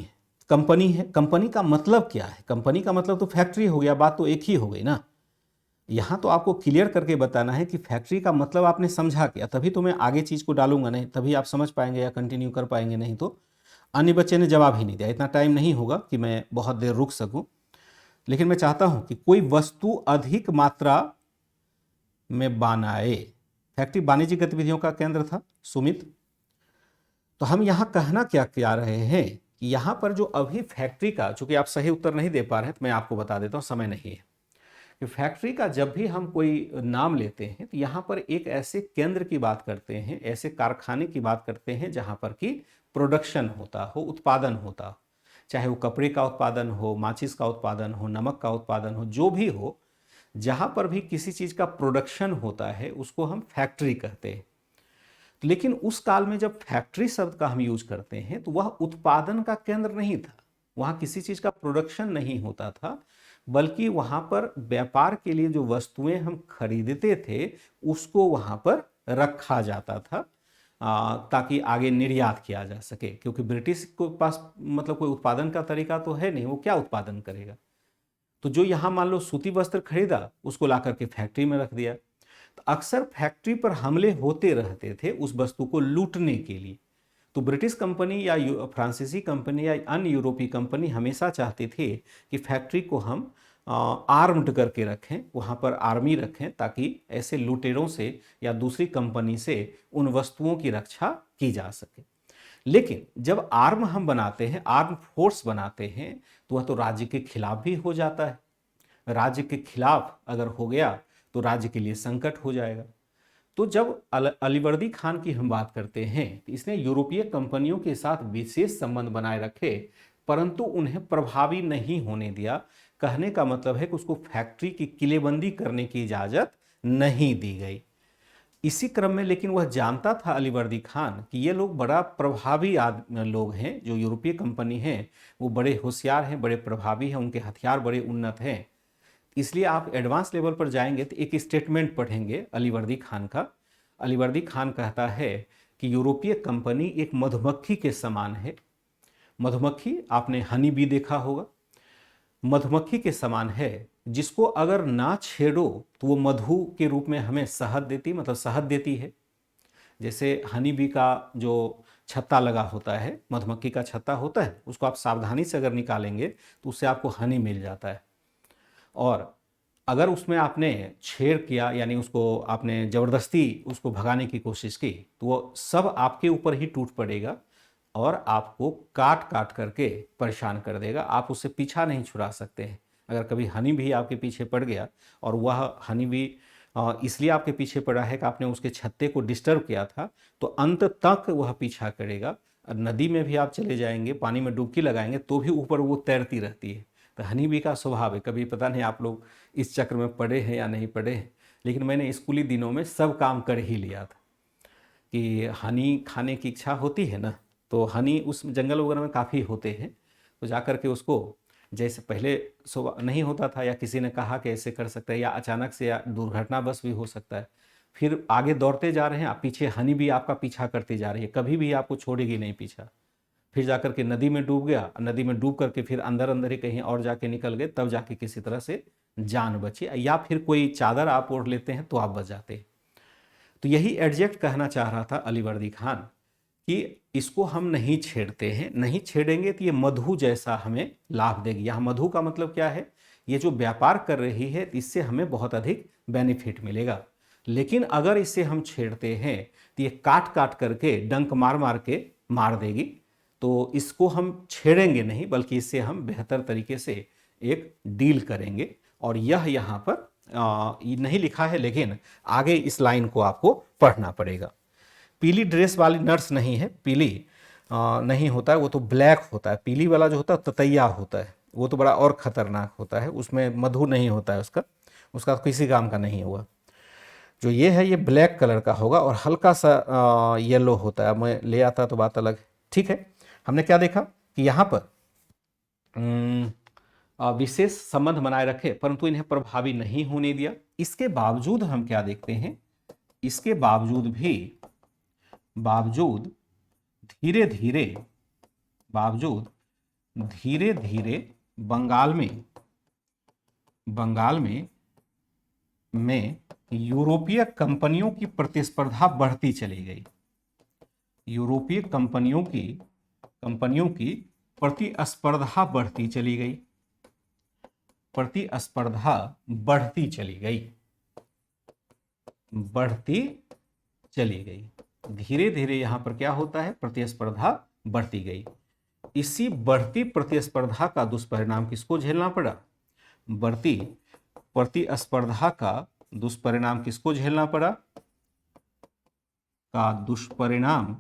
है, कंपनी का मतलब क्या है? कंपनी का मतलब तो फैक्ट्री हो गया, बात तो एक ही हो गई ना। यहाँ तो आपको क्लियर करके बताना है कि फैक्ट्री का मतलब आपने समझा क्या, तभी तो मैं आगे चीज़ को डालूंगा, नहीं तभी आप समझ पाएंगे या कंटिन्यू कर पाएंगे, नहीं तो। अन्य बच्चे ने जवाब ही नहीं दिया, इतना टाइम नहीं होगा कि मैं बहुत देर रुक सकूं, लेकिन मैं चाहता हूं कि कोई वस्तु अधिक मात्रा में बनाए। फैक्ट्री वाणिज्यिक गतिविधियों का केंद्र था सुमित। तो हम यहाँ कहना क्या रहे हैं कि यहाँ पर जो अभी फैक्ट्री का, चूंकि आप सही उत्तर नहीं दे पा रहे हैं तो मैं आपको बता देता हूँ, समय नहीं है, कि फैक्ट्री का जब भी हम कोई नाम लेते हैं तो यहाँ पर एक ऐसे केंद्र की बात करते हैं, ऐसे कारखाने की बात करते हैं जहाँ पर कि प्रोडक्शन होता हो, उत्पादन होता हो, चाहे वो कपड़े का उत्पादन हो, माचिस का उत्पादन हो, नमक का उत्पादन हो, जो भी हो, जहाँ पर भी किसी चीज़ का प्रोडक्शन होता है उसको हम फैक्ट्री कहते हैं। लेकिन उस काल में जब फैक्ट्री शब्द का हम यूज करते हैं तो वह उत्पादन का केंद्र नहीं था, वहाँ किसी चीज़ का प्रोडक्शन नहीं होता था, बल्कि वहाँ पर व्यापार के लिए जो वस्तुएं हम खरीदते थे उसको वहाँ पर रखा जाता था ताकि आगे निर्यात किया जा सके, क्योंकि ब्रिटिश के पास मतलब कोई उत्पादन का तरीका तो है नहीं, वो क्या उत्पादन करेगा। तो जो यहाँ मान लो सूती वस्त्र खरीदा उसको ला करके फैक्ट्री में रख दिया। तो अक्सर फैक्ट्री पर हमले होते रहते थे उस वस्तु को लूटने के लिए। तो ब्रिटिश कंपनी या फ्रांसीसी कंपनी या अन्य यूरोपीय कंपनी हमेशा चाहती थी कि फैक्ट्री को हम आर्म्ड करके रखें, वहाँ पर आर्मी रखें, ताकि ऐसे लुटेरों से या दूसरी कंपनी से उन वस्तुओं की रक्षा की जा सके। लेकिन जब आर्म हम बनाते हैं, आर्म फोर्स बनाते हैं, तो वह तो राज्य के खिलाफ भी हो जाता है। राज्य के खिलाफ अगर हो गया तो राज्य के लिए संकट हो जाएगा। तो जब अलीवर्दी खान की हम बात करते हैं तो इसने यूरोपीय कंपनियों के साथ विशेष संबंध बनाए रखे, परंतु उन्हें प्रभावी नहीं होने दिया। कहने का मतलब है कि उसको फैक्ट्री की किलेबंदी करने की इजाजत नहीं दी गई। इसी क्रम में लेकिन वह जानता था अलीवर्दी खान कि ये लोग बड़ा प्रभावी लोग हैं, जो यूरोपीय कंपनी हैं वो बड़े होशियार हैं, बड़े प्रभावी हैं, उनके हथियार बड़े उन्नत हैं। इसलिए आप एडवांस लेवल पर जाएंगे तो एक स्टेटमेंट पढ़ेंगे अलीवर्दी खान का। अलीवर्दी खान कहता है कि यूरोपीय कंपनी एक मधुमक्खी के समान है। मधुमक्खी, आपने हनी बी देखा होगा, मधुमक्खी के समान है, जिसको अगर ना छेड़ो तो वो मधु के रूप में हमें शहद देती, मतलब शहद देती है। जैसे हनी बी का जो छत्ता लगा होता है, मधुमक्खी का छत्ता होता है, उसको आप सावधानी से अगर निकालेंगे तो उससे आपको हनी मिल जाता है। और अगर उसमें आपने छेड़ किया, यानी उसको आपने ज़बरदस्ती उसको भगाने की कोशिश की, तो वो सब आपके ऊपर ही टूट पड़ेगा और आपको काट काट करके परेशान कर देगा। आप उससे पीछा नहीं छुड़ा सकते हैं। अगर कभी हनी भी आपके पीछे पड़ गया और वह हनी भी इसलिए आपके पीछे पड़ा है कि आपने उसके छत्ते को डिस्टर्ब किया था, तो अंत तक वह पीछा करेगा। नदी में भी आप चले जाएंगे, पानी में डुबकी लगाएंगे तो भी ऊपर वो तैरती रहती है। तो हनी बी का स्वभाव है। कभी पता नहीं आप लोग इस चक्र में पड़े हैं या नहीं पड़े हैं, लेकिन मैंने स्कूली दिनों में सब काम कर ही लिया था कि हनी खाने की इच्छा होती है ना, तो हनी उस जंगल वगैरह में काफ़ी होते हैं, तो जा कर के उसको, जैसे पहले सुबह नहीं होता था या किसी ने कहा कि ऐसे कर सकता है, या अचानक से या दुर्घटनावश भी हो सकता है, फिर आगे दौड़ते जा रहे हैं आप, पीछे हनी भी आपका पीछा करती जा रही है, कभी भी आपको छोड़ेगी नहीं पीछा। फिर जाकर के नदी में डूब गया, नदी में डूब करके फिर अंदर अंदर ही कहीं और जाके निकल गए, तब जाके किसी तरह से जान बची, या फिर कोई चादर आप ओढ़ लेते हैं तो आप बच जाते हैं। तो यही एडजेक्ट कहना चाह रहा था अलीवर्दी खान कि इसको हम नहीं छेड़ते हैं, नहीं छेड़ेंगे तो ये मधु जैसा हमें लाभ देगी। यहाँ मधु का मतलब क्या है, ये जो व्यापार कर रही है इससे हमें बहुत अधिक बेनिफिट मिलेगा। लेकिन अगर इसे हम छेड़ते हैं तो ये काट काट करके, डंक मार मार के मार देगी। तो इसको हम छेड़ेंगे नहीं, बल्कि इससे हम बेहतर तरीके से एक डील करेंगे। और यह यहाँ पर ये नहीं लिखा है, लेकिन आगे इस लाइन को आपको पढ़ना पड़ेगा। पीली ड्रेस वाली नर्स नहीं है, पीली नहीं होता है, वो तो ब्लैक होता है। पीली वाला जो होता है ततैया होता है, वो तो बड़ा और ख़तरनाक होता है, उसमें मधु नहीं होता है, उसका किसी काम का नहीं हुआ। जो ये है ये ब्लैक कलर का होगा और हल्का सा येलो होता है। मैं ले आता तो बात अलग है। ठीक है, हमने क्या देखा कि यहाँ पर विशेष संबंध बनाए रखे, परंतु इन्हें प्रभावी नहीं होने दिया। इसके बावजूद हम क्या देखते हैं, इसके बावजूद धीरे धीरे बंगाल में यूरोपीय कंपनियों की प्रतिस्पर्धा बढ़ती चली गई। यूरोपीय कंपनियों की प्रतिस्पर्धा बढ़ती चली गई, प्रतिस्पर्धा बढ़ती चली गई। धीरे धीरे यहां पर क्या होता है, प्रतिस्पर्धा बढ़ती गई। इसी बढ़ती प्रतिस्पर्धा का दुष्परिणाम किसको झेलना पड़ा, बढ़ती प्रतिस्पर्धा का दुष्परिणाम किसको झेलना पड़ा, का दुष्परिणाम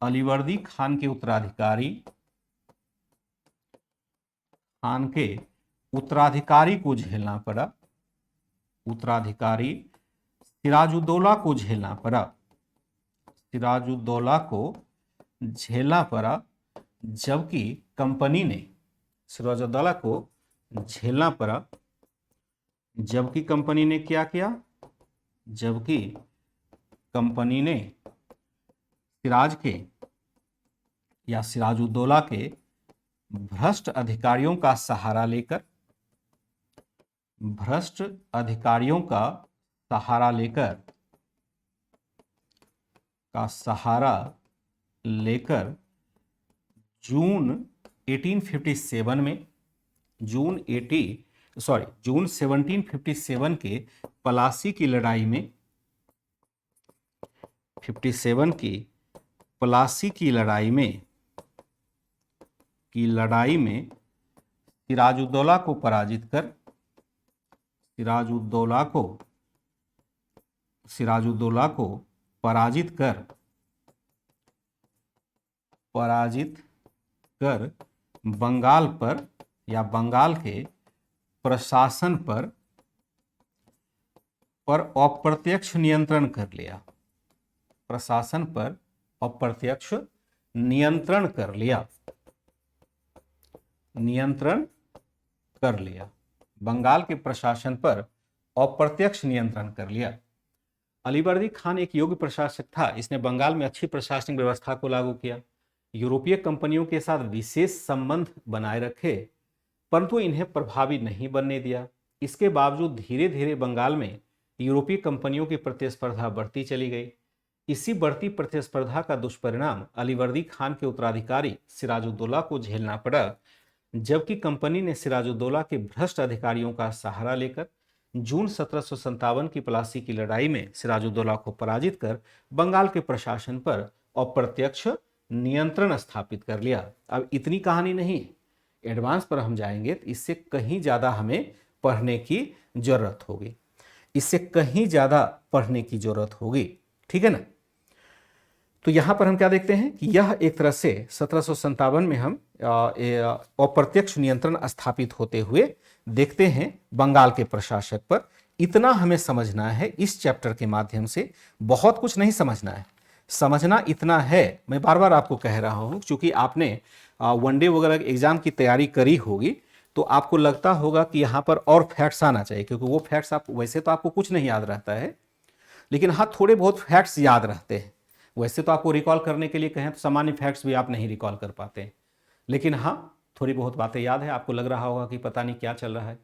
अलीवर्दी खान के उत्तराधिकारी को झेलना पड़ा। उत्तराधिकारी सिराजुद्दौला को झेलना पड़ा, जबकि कंपनी ने सिराजुद्दौला को झेलना पड़ा, जबकि कंपनी ने क्या किया, जबकि कंपनी ने सिराज के या सिराजुद्दौला के भ्रष्ट अधिकारियों का सहारा लेकर जून जून 1757 के प्लासी की लड़ाई में, 57 की प्लासी की लड़ाई में सिराजुद्दौला को पराजित कर, सिराजुद्दौला को पराजित कर बंगाल पर या बंगाल के प्रशासन पर अप्रत्यक्ष नियंत्रण कर लिया, प्रशासन पर अप्रत्यक्ष नियंत्रण कर लिया, बंगाल के प्रशासन पर अप्रत्यक्ष नियंत्रण कर लिया। अलीवर्दी खान एक योग्य प्रशासक था। इसने बंगाल में अच्छी प्रशासनिक व्यवस्था को लागू किया, यूरोपीय कंपनियों के साथ विशेष संबंध बनाए रखे, परंतु इन्हें प्रभावी नहीं बनने दिया। इसके बावजूद धीरे धीरे बंगाल में यूरोपीय कंपनियों की प्रतिस्पर्धा बढ़ती चली गई। इसी बढ़ती प्रतिस्पर्धा का दुष्परिणाम अलीवर्दी खान के उत्तराधिकारी सिराजुद्दौला को झेलना पड़ा, जबकि कंपनी ने सिराजुद्दौला के भ्रष्ट अधिकारियों का सहारा लेकर जून 1757 की प्लासी की लड़ाई में सिराजुद्दौला को पराजित कर बंगाल के प्रशासन पर अप्रत्यक्ष नियंत्रण स्थापित कर लिया। अब इतनी कहानी नहीं, एडवांस पर हम जाएंगे तो इससे कहीं ज्यादा हमें पढ़ने की जरूरत होगी, ठीक है ना। तो यहां पर हम क्या देखते हैं कि यह एक तरह से 1757 में हम अप्रत्यक्ष नियंत्रण स्थापित होते हुए देखते हैं बंगाल के प्रशासक पर। इतना हमें समझना है इस चैप्टर के माध्यम से, बहुत कुछ नहीं समझना है, समझना इतना है। मैं बार बार आपको कह रहा हूं, क्योंकि आपने वनडे वगैरह एग्जाम की तैयारी करी होगी तो आपको लगता होगा कि यहां पर और फैक्ट्स आना चाहिए, क्योंकि वो फैक्ट्स आप वैसे तो आपको कुछ नहीं याद रहता है, लेकिन हाँ थोड़े बहुत फैक्ट्स याद रहते हैं। वैसे तो आपको रिकॉल करने के लिए कहें तो सामान्य फैक्ट्स भी आप नहीं रिकॉल कर पाते हैं, लेकिन हाँ थोड़ी बहुत बातें याद है। आपको लग रहा होगा कि पता नहीं क्या चल रहा है,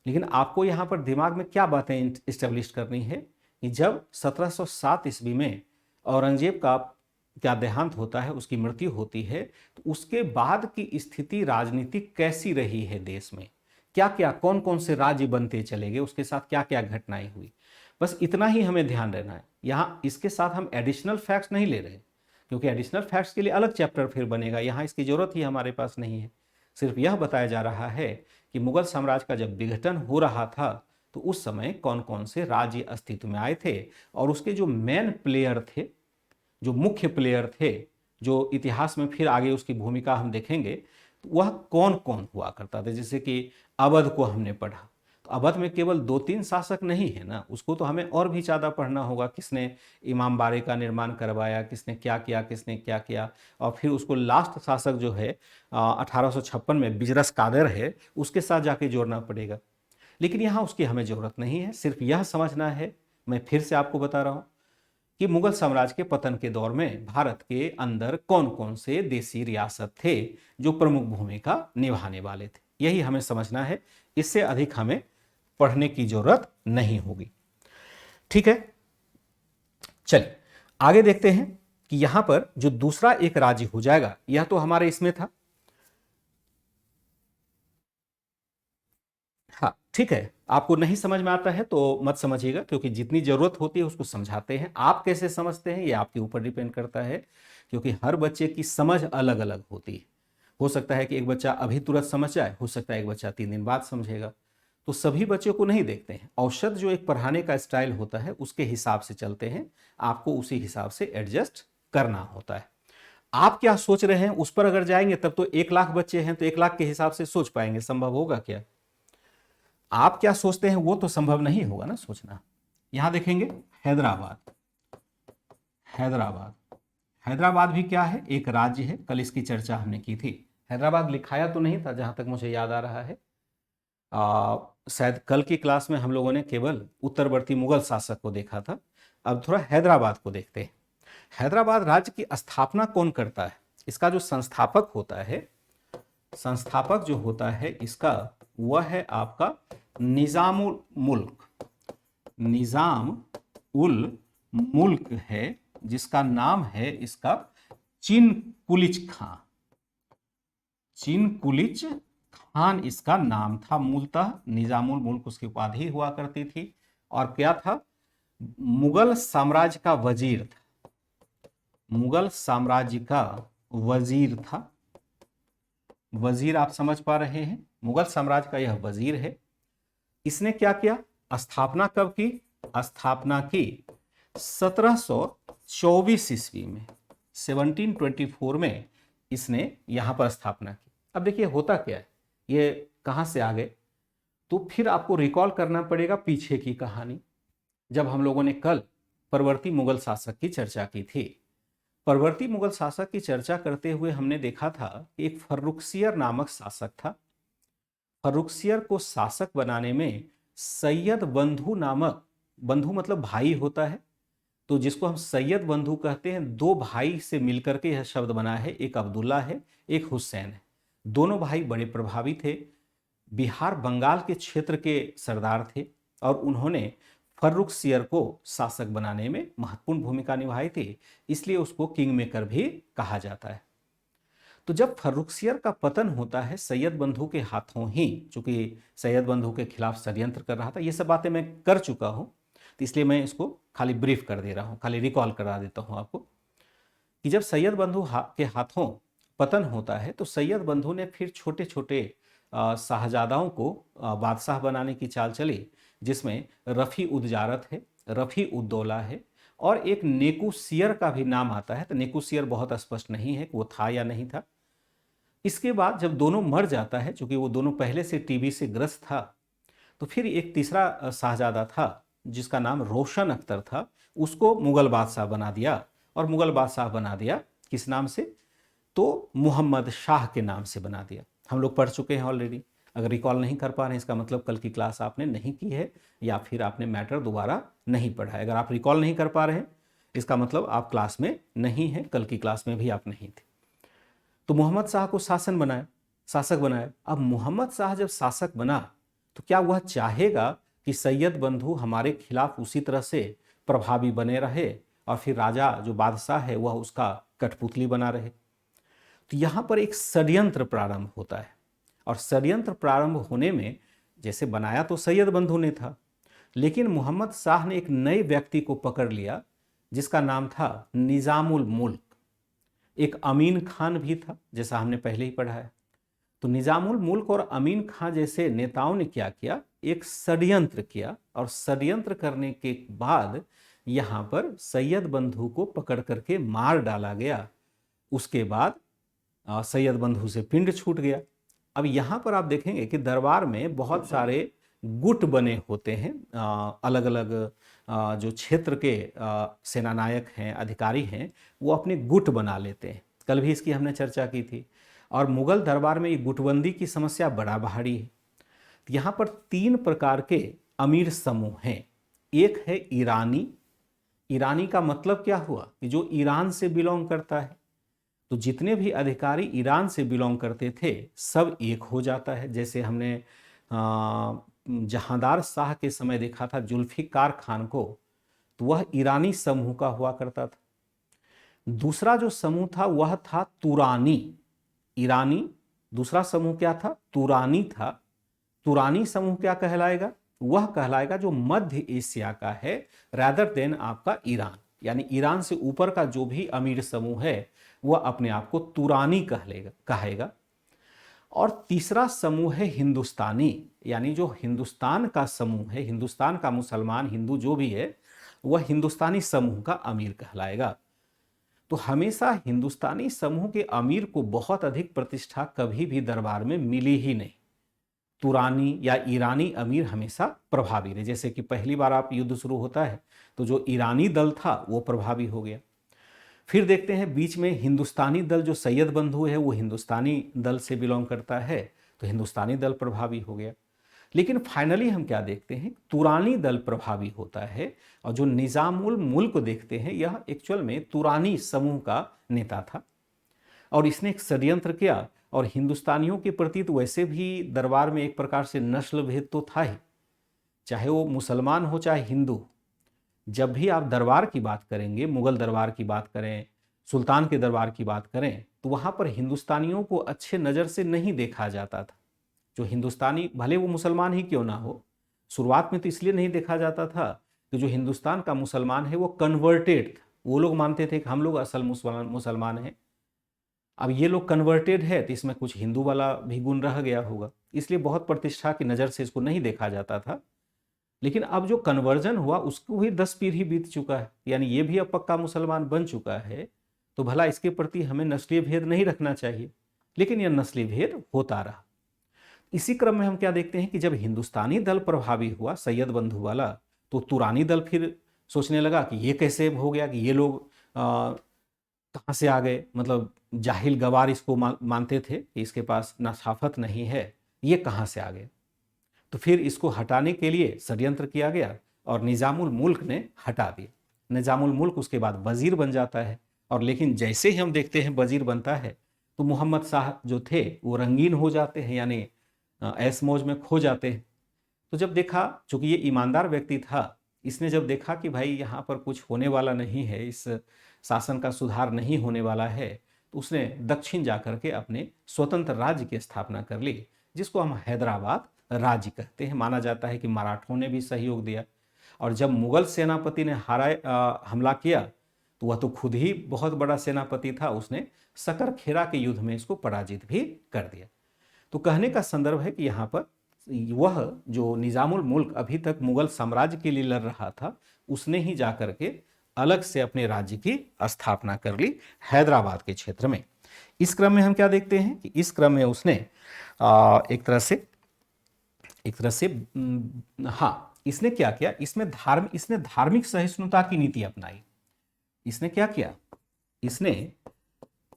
लेकिन आपको यहाँ पर दिमाग में क्या बातें इस्टेब्लिश करनी है कि जब 1707 ईस्वी में औरंगजेब का क्या देहांत होता है, उसकी मृत्यु होती है, तो उसके बाद की स्थिति राजनीतिक कैसी रही है देश में, क्या क्या कौन कौन से राज्य बनते चले गए, उसके साथ क्या क्या घटनाएं हुई, बस इतना ही हमें ध्यान देना है। यहाँ इसके साथ हम एडिशनल फैक्ट्स नहीं ले रहे, क्योंकि एडिशनल फैक्ट्स के लिए अलग चैप्टर फिर बनेगा, यहाँ इसकी जरूरत ही हमारे पास नहीं है। सिर्फ यह बताया जा रहा है कि मुगल साम्राज्य का जब विघटन हो रहा था तो उस समय कौन कौन से राज्य अस्तित्व में आए थे, और उसके जो मेन प्लेयर थे, जो मुख्य प्लेयर थे, जो इतिहास में फिर आगे उसकी भूमिका हम देखेंगे, तो वह कौन कौन हुआ करता था। जैसे कि अवध को हमने पढ़ा, तो अवध में केवल 2-3 शासक नहीं है ना, उसको तो हमें और भी ज़्यादा पढ़ना होगा। किसने इमामबाड़े का निर्माण करवाया, किसने क्या किया, और फिर उसको लास्ट शासक जो है 1856 में बिजरस कादर है, उसके साथ जाके जोड़ना पड़ेगा। लेकिन यहाँ उसकी हमें ज़रूरत नहीं है, सिर्फ यह समझना है, मैं फिर से आपको बता रहा हूँ कि मुगल साम्राज्य के पतन के दौर में भारत के अंदर कौन कौन से देसी रियासत थे जो प्रमुख भूमिका निभाने वाले थे, यही हमें समझना है। इससे अधिक हमें पढ़ने की जरूरत नहीं होगी, ठीक है। चलिए आगे देखते हैं कि यहां पर जो दूसरा एक राज्य हो जाएगा, यह तो हमारे इसमें था, हाँ ठीक है। आपको नहीं समझ में आता है तो मत समझिएगा, क्योंकि जितनी जरूरत होती है उसको समझाते हैं। आप कैसे समझते हैं ये आपके ऊपर डिपेंड करता है, क्योंकि हर बच्चे की समझ अलग अलग होती है। हो सकता है कि एक बच्चा अभी तुरंत समझ जाए, हो सकता है एक बच्चा 3 दिन बाद समझेगा। तो सभी बच्चों को नहीं देखते हैं, औसत जो एक पढ़ाने का स्टाइल होता है उसके हिसाब से चलते हैं, आपको उसी हिसाब से एडजस्ट करना होता है। आप क्या सोच रहे हैं उस पर अगर जाएंगे तब तो 1 लाख बच्चे हैं तो 1 लाख के हिसाब से सोच पाएंगे, संभव होगा क्या? आप क्या सोचते हैं वो तो संभव नहीं होगा ना सोचना। यहां देखेंगे हैदराबाद, हैदराबाद भी क्या है, एक राज्य है, कल इसकी चर्चा हमने की थी। हैदराबाद लिखाया तो नहीं था जहां तक मुझे याद आ रहा है, शायद कल की क्लास में हम लोगों ने केवल उत्तरवर्ती मुगल शासक को देखा था। अब थोड़ा हैदराबाद को देखते हैं। हैदराबाद राज्य की स्थापना कौन करता है? इसका जो संस्थापक होता है, संस्थापक जो होता है इसका, वह है आपका निजाम उल मुल्क है, जिसका नाम है इसका चिनकुलिच खां, चिनकुलिच खान इसका नाम था, मूलतः निजामुल मुल्क उसकी उपाधि हुआ करती थी। और क्या था, मुगल साम्राज्य का वजीर था, मुगल साम्राज्य का वजीर था। वजीर आप समझ पा रहे हैं, मुगल साम्राज्य का यह वजीर है। इसने क्या किया, स्थापना कब की, स्थापना की 1724 ईस्वी में, 1724 में इसने यहां पर स्थापना की। अब देखिए होता क्या है, ये कहां से आ गए, तो फिर आपको रिकॉल करना पड़ेगा पीछे की कहानी। जब हम लोगों ने कल परवर्ती मुगल शासक की चर्चा की थी, परवर्ती मुगल शासक की चर्चा करते हुए हमने देखा था कि एक फर्रुखसियर नामक शासक था। फर्रुखसियर को शासक बनाने में सैयद बंधु नामक, बंधु मतलब भाई होता है, तो जिसको हम सैयद बंधु कहते हैं, दो भाई से मिलकर के यह शब्द बना है, एक अब्दुल्ला है, एक हुसैन है। दोनों भाई बड़े प्रभावी थे, बिहार बंगाल के क्षेत्र के सरदार थे, और उन्होंने फर्रुखसियर को शासक बनाने में महत्वपूर्ण भूमिका निभाई थी, इसलिए उसको किंग मेकर भी कहा जाता है। तो जब फर्रुखसियर का पतन होता है सैयद बंधु के हाथों ही, चूंकि सैयद बंधु के खिलाफ षड्यंत्र कर रहा था, ये सब बातें मैं कर चुका हूं, तो इसलिए मैं इसको खाली ब्रीफ कर दे रहा हूं, खाली रिकॉल करा देता हूं आपको कि जब सैयद बंधु के हाथों पतन होता है तो सैयद बंधु ने फिर छोटे छोटे शाहजादाओं को बादशाह बनाने की चाल चली, जिसमें रफ़ी उद्जारत है, रफ़ी उद्दौला है, और एक नेकुसियर का भी नाम आता है। तो नेकुसियर बहुत स्पष्ट नहीं है कि वो था या नहीं था। इसके बाद जब दोनों मर जाता है, चूंकि वो दोनों पहले से टीबी से ग्रस्त था, तो फिर एक तीसरा शाहजादा था जिसका नाम रोशन अख्तर था, उसको मुगल बादशाह बना दिया। और मुगल बादशाह बना दिया किस नाम से, तो मोहम्मद शाह के नाम से बना दिया। हम लोग पढ़ चुके हैं ऑलरेडी, अगर रिकॉल नहीं कर पा रहे हैं इसका मतलब कल की क्लास आपने नहीं की है, या फिर आपने मैटर दोबारा नहीं पढ़ा है। अगर आप रिकॉल नहीं कर पा रहे हैं इसका मतलब आप क्लास में नहीं है, कल की क्लास में भी आप नहीं थे। तो मोहम्मद शाह को शासक बनाया। अब मोहम्मद शाह जब शासक बना तो क्या वह चाहेगा कि सैयद बंधु हमारे खिलाफ उसी तरह से प्रभावी बने रहे और फिर राजा जो बादशाह है वह उसका कठपुतली बना रहे? तो यहां पर एक षड्यंत्र प्रारंभ होता है, और षड्यंत्र प्रारंभ होने में, जैसे बनाया तो सैयद बंधु ने था, लेकिन मोहम्मद शाह ने एक नए व्यक्ति को पकड़ लिया जिसका नाम था निजामुल मुल्क। एक अमीन खान भी था, जैसा हमने पहले ही पढ़ा है। तो निजामुल मुल्क और अमीन खान जैसे नेताओं ने क्या किया, एक षड्यंत्र किया, और षड्यंत्र करने के बाद यहां पर सैयद बंधु को पकड़ करके मार डाला गया। उसके बाद सैयद बंधु से पिंड छूट गया। अब यहां पर आप देखेंगे कि दरबार में बहुत सारे गुट बने होते हैं, अलग अलग जो क्षेत्र के सेनानायक हैं, अधिकारी हैं, वो अपने गुट बना लेते हैं। कल भी इसकी हमने चर्चा की थी। और मुगल दरबार में ये गुटबंदी की समस्या बड़ा भारी है। यहाँ पर 3 प्रकार के अमीर समूह हैं। एक है ईरानी। ईरानी का मतलब क्या हुआ कि जो ईरान से बिलोंग करता है। तो जितने भी अधिकारी ईरान से बिलोंग करते थे सब एक हो जाता है। जैसे हमने जहांदार शाह के समय देखा था जुल्फिकार खान को, तो वह ईरानी समूह का हुआ करता था। दूसरा जो समूह था वह था तुरानी। ईरानी, दूसरा समूह क्या था, तुरानी था। तुरानी समूह क्या कहलाएगा, वह कहलाएगा जो मध्य एशिया का है, रैदर देन आपका ईरान। यानी ईरान से ऊपर का जो भी अमीर समूह है वह अपने आप को तुरानी कहेगा। और तीसरा समूह है हिंदुस्तानी, यानी जो हिंदुस्तान का समूह है, हिंदुस्तान का मुसलमान हिंदू जो भी है वह हिंदुस्तानी समूह का अमीर कहलाएगा। तो हमेशा हिंदुस्तानी समूह के अमीर को बहुत अधिक प्रतिष्ठा कभी भी दरबार में मिली ही नहीं। तुरानी या ईरानी अमीर हमेशा प्रभावी रहे। जैसे कि पहली बार आप युद्ध शुरू होता है तो जो ईरानी दल था वो प्रभावी हो गया। फिर देखते हैं बीच में हिंदुस्तानी दल, जो सैयद बंधु है वो हिंदुस्तानी दल से बिलोंग करता है, तो हिंदुस्तानी दल प्रभावी हो गया। लेकिन फाइनली हम क्या देखते हैं, तुरानी दल प्रभावी होता है। और जो निजामुल मुल्क देखते हैं यह एक्चुअल में तुरानी समूह का नेता था, और इसने एक षड्यंत्र किया। और हिंदुस्तानियों के प्रति तो वैसे भी दरबार में एक प्रकार से नस्ल भेद तो था ही, चाहे वो मुसलमान हो चाहे हिंदू। जब भी आप दरबार की बात करेंगे, मुगल दरबार की बात करें, सुल्तान के दरबार की बात करें, तो वहाँ पर हिंदुस्तानियों को अच्छे नज़र से नहीं देखा जाता था। जो हिंदुस्तानी, भले वो मुसलमान ही क्यों ना हो, शुरुआत में तो इसलिए नहीं देखा जाता था कि जो हिंदुस्तान का मुसलमान है वो कन्वर्टेड, वो लोग मानते थे कि हम लोग असल मुसलमान हैं। अब ये लोग कन्वर्टेड है तो इसमें कुछ हिंदू वाला भी गुण रह गया होगा, इसलिए बहुत प्रतिष्ठा की नज़र से इसको नहीं देखा जाता था। लेकिन अब जो कन्वर्जन हुआ उसको भी 10 पीढ़ी बीत चुका है, यानी ये भी अब पक्का मुसलमान बन चुका है, तो भला इसके प्रति हमें नस्लीय भेद नहीं रखना चाहिए, लेकिन यह नस्लीय भेद होता रहा। इसी क्रम में हम क्या देखते हैं कि जब हिंदुस्तानी दल प्रभावी हुआ, सैयद बंधु वाला, तो तुरानी दल फिर सोचने लगा कि ये कैसे हो गया, कि ये लोग कहाँ से आ गए, मतलब जाहिल गवार इसको मानते थे कि इसके पास नसाफत नहीं है, ये कहाँ से आ गए। तो फिर इसको हटाने के लिए षड्यंत्र किया गया और निज़ामुल मुल्क ने हटा दिया। निज़ामुल मुल्क उसके बाद वजीर बन जाता है, और लेकिन जैसे ही हम देखते हैं वजीर बनता है तो मोहम्मद शाह जो थे वो रंगीन हो जाते हैं, यानी ऐश मौज में खो जाते हैं। तो जब देखा, चूंकि ये ईमानदार व्यक्ति था, इसने जब देखा कि भाई यहाँ पर कुछ होने वाला नहीं है, इस शासन का सुधार नहीं होने वाला है, तो उसने दक्षिण जाकर के अपने स्वतंत्र राज्य की स्थापना कर ली, जिसको हम हैदराबाद राज्य कहते हैं। माना जाता है कि मराठों ने भी सहयोग दिया, और जब मुगल सेनापति ने हमला किया तो वह तो खुद ही बहुत बड़ा सेनापति था, उसने सकरखेरा के युद्ध में इसको पराजित भी कर दिया। तो कहने का संदर्भ है कि यहाँ पर वह जो निज़ामुल मुल्क अभी तक मुगल साम्राज्य के लिए लड़ रहा था, उसने ही जाकर के अलग से अपने राज्य की स्थापना कर ली हैदराबाद के क्षेत्र में। इस क्रम में हम क्या देखते हैं कि इस क्रम में उसने एक तरह से इसने क्या किया, इसने धार्मिक सहिष्णुता की नीति अपनाई। इसने क्या किया, इसने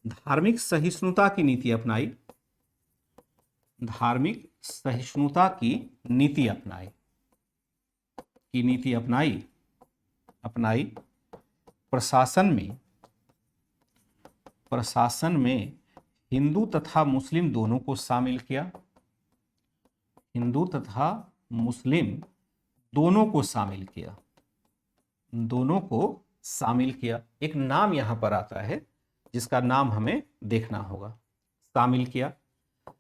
धार्मिक सहिष्णुता की नीति अपनाई, धार्मिक सहिष्णुता की नीति अपनाई। प्रशासन में हिंदू तथा मुस्लिम दोनों को शामिल किया, हिंदू तथा मुस्लिम दोनों को शामिल किया। एक नाम यहां पर आता है जिसका नाम हमें देखना होगा। शामिल किया,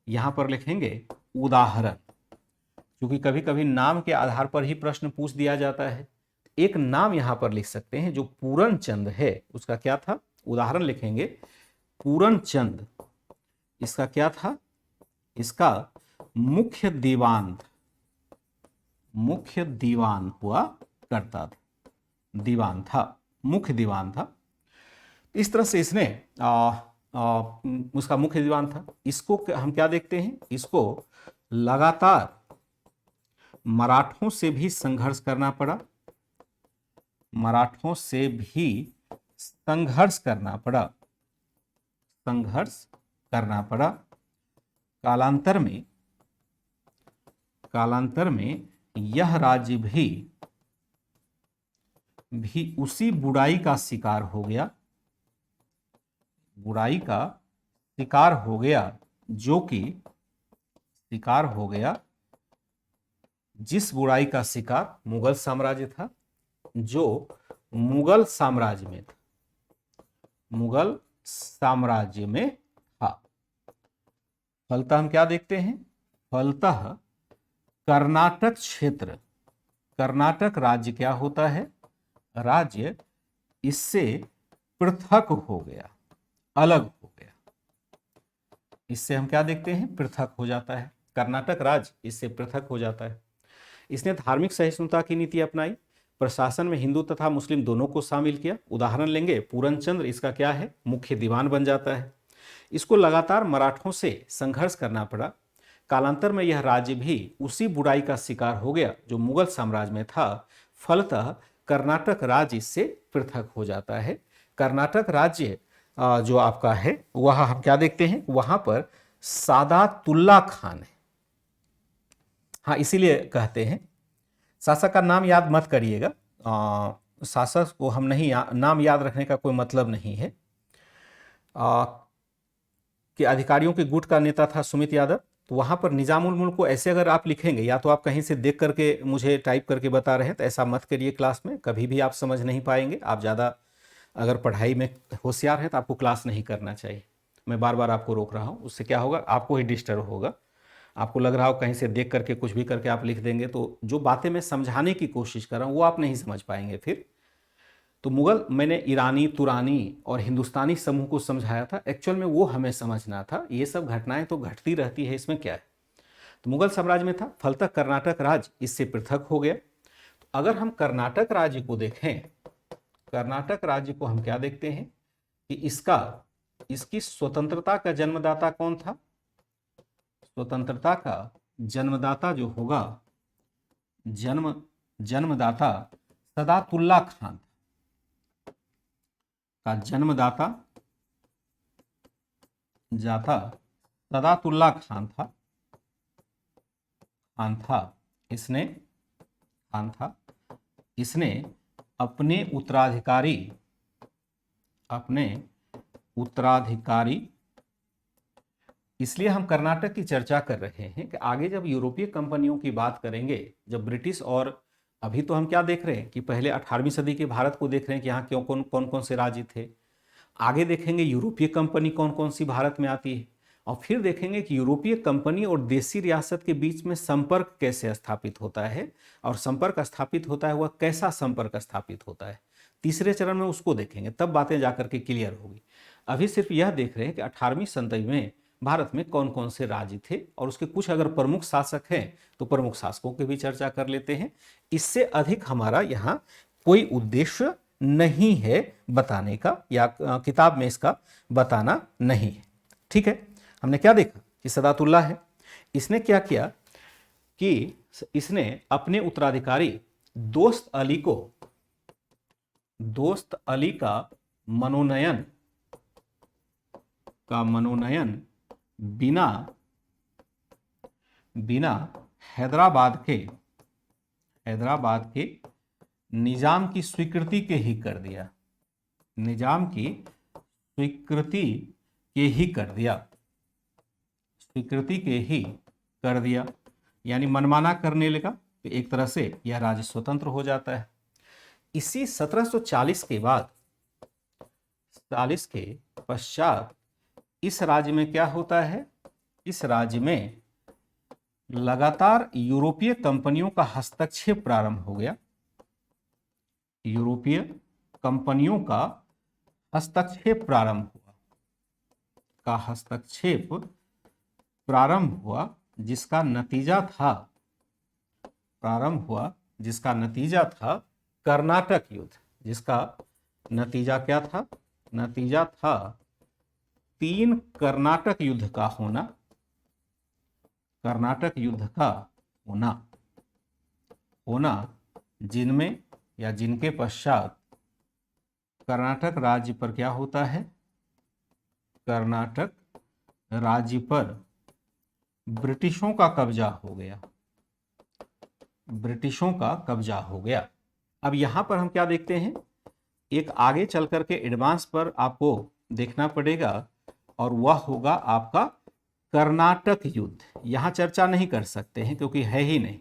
यहां पर लिखेंगे उदाहरण, क्योंकि कभी कभी नाम के आधार पर ही प्रश्न पूछ दिया जाता है। एक नाम यहां पर लिख सकते हैं, जो पूरन चंद है उसका क्या था, उदाहरण लिखेंगे पूरन चंद, इसका क्या था, इसका मुख्य दीवान हुआ करता था, मुख्य दीवान था। इस तरह से इसने उसका मुख्य दीवान था। इसको हम क्या देखते हैं, इसको लगातार मराठों से भी संघर्ष करना पड़ा। कालांतर में यह राज्य भी उसी बुराई का शिकार हो गया, जिस बुराई का शिकार मुगल साम्राज्य था, जो मुगल साम्राज्य में था। फलतः हम क्या देखते हैं, फलतः कर्नाटक राज्य क्या होता है, राज्य इससे पृथक हो गया, अलग हो गया। इससे हम क्या देखते हैं, पृथक हो जाता है, कर्नाटक राज्य इससे पृथक हो जाता है। इसने धार्मिक सहिष्णुता की नीति अपनाई, प्रशासन में हिंदू तथा मुस्लिम दोनों को शामिल किया। उदाहरण लेंगे पूरनचंद्र, इसका क्या है, मुख्य दीवान बन जाता है। इसको लगातार मराठों से संघर्ष करना पड़ा। कालांतर में यह राज्य भी उसी बुराई का शिकार हो गया जो मुगल साम्राज्य में था। फलतः कर्नाटक राज्य इससे पृथक हो जाता है। कर्नाटक राज्य जो आपका है, वह हम क्या देखते हैं, वहां पर सादातुल्ला खान है। हाँ, इसीलिए कहते हैं, शासक का नाम याद मत करिएगा, शासक को हम नहीं नाम याद रखने का कोई मतलब नहीं है। कि अधिकारियों के गुट का नेता था सुमित यादव। तो वहाँ पर निज़ामुल मुल्क को ऐसे अगर आप लिखेंगे, या तो आप कहीं से देख करके मुझे टाइप करके बता रहे हैं, तो ऐसा मत करिए, क्लास में कभी भी आप समझ नहीं पाएंगे। आप ज़्यादा अगर पढ़ाई में होशियार हैं तो आपको क्लास नहीं करना चाहिए। मैं बार बार आपको रोक रहा हूँ, उससे क्या होगा, आपको ही डिस्टर्ब होगा। आपको लग रहा हो कहीं से देख करके कुछ भी करके आप लिख देंगे तो जो बातें मैं समझाने की कोशिश कर रहा हूँ वो आप नहीं समझ पाएंगे फिर। तो मुगल मैंने ईरानी, तुरानी और हिंदुस्तानी समूह को समझाया था, एक्चुअल में वो हमें समझना था। ये सब घटनाएं तो घटती रहती है, इसमें क्या है। तो मुगल साम्राज्य में था, फलतक कर्नाटक राज्य इससे पृथक हो गया। तो अगर हम कर्नाटक राज्य को देखें, कर्नाटक राज्य को हम क्या देखते हैं कि इसकी स्वतंत्रता का जन्मदाता कौन था। स्वतंत्रता का जन्मदाता जो होगा, जन्मदाता सदातुल्ला खान का जन्मदाता सदातुल्ला खान था। इसने अपने उत्तराधिकारी, इसलिए हम कर्नाटक की चर्चा कर रहे हैं कि आगे जब यूरोपीय कंपनियों की बात करेंगे, जब ब्रिटिश, और अभी तो हम क्या देख रहे हैं कि पहले 18वीं सदी के भारत को देख रहे हैं कि यहाँ क्यों कौन कौन से राज्य थे। आगे देखेंगे यूरोपीय कंपनी कौन कौन सी भारत में आती है, और फिर देखेंगे कि यूरोपीय कंपनी और देसी रियासत के बीच में संपर्क कैसे स्थापित होता है, और संपर्क स्थापित होता है वह कैसा संपर्क स्थापित होता है। तीसरे चरण में उसको देखेंगे, तब बातें जाकर के क्लियर होगी। अभी सिर्फ यह देख रहे हैं कि 18वीं सदी में भारत में कौन कौन से राज्य थे, और उसके कुछ अगर प्रमुख शासक हैं तो प्रमुख शासकों की भी चर्चा कर लेते हैं। इससे अधिक हमारा यहाँ कोई उद्देश्य नहीं है बताने का, या किताब में इसका बताना नहीं है। ठीक है, हमने क्या देखा कि सदातुल्ला है, इसने क्या किया कि इसने अपने उत्तराधिकारी दोस्त अली का मनोनयन बिना हैदराबाद के निजाम की स्वीकृति के ही कर दिया। यानी मनमाना करने लगा, तो एक तरह से यह राज्य स्वतंत्र हो जाता है। इसी 1740 के बाद, 40 के पश्चात इस राज्य में क्या होता है, इस राज्य में लगातार यूरोपीय कंपनियों का हस्तक्षेप प्रारंभ हो गया। यूरोपीय कंपनियों का हस्तक्षेप प्रारंभ हुआ, जिसका नतीजा था कर्नाटक युद्ध। जिसका नतीजा क्या था? नतीजा था 3 कर्नाटक युद्ध का होना, जिनमें या जिनके पश्चात कर्नाटक राज्य पर क्या होता है? कर्नाटक राज्य पर ब्रिटिशों का कब्जा हो गया। अब यहां पर हम क्या देखते हैं, एक आगे चल करके एडवांस पर आपको देखना पड़ेगा, और वह होगा आपका कर्नाटक युद्ध। यहां चर्चा नहीं कर सकते हैं क्योंकि है ही नहीं।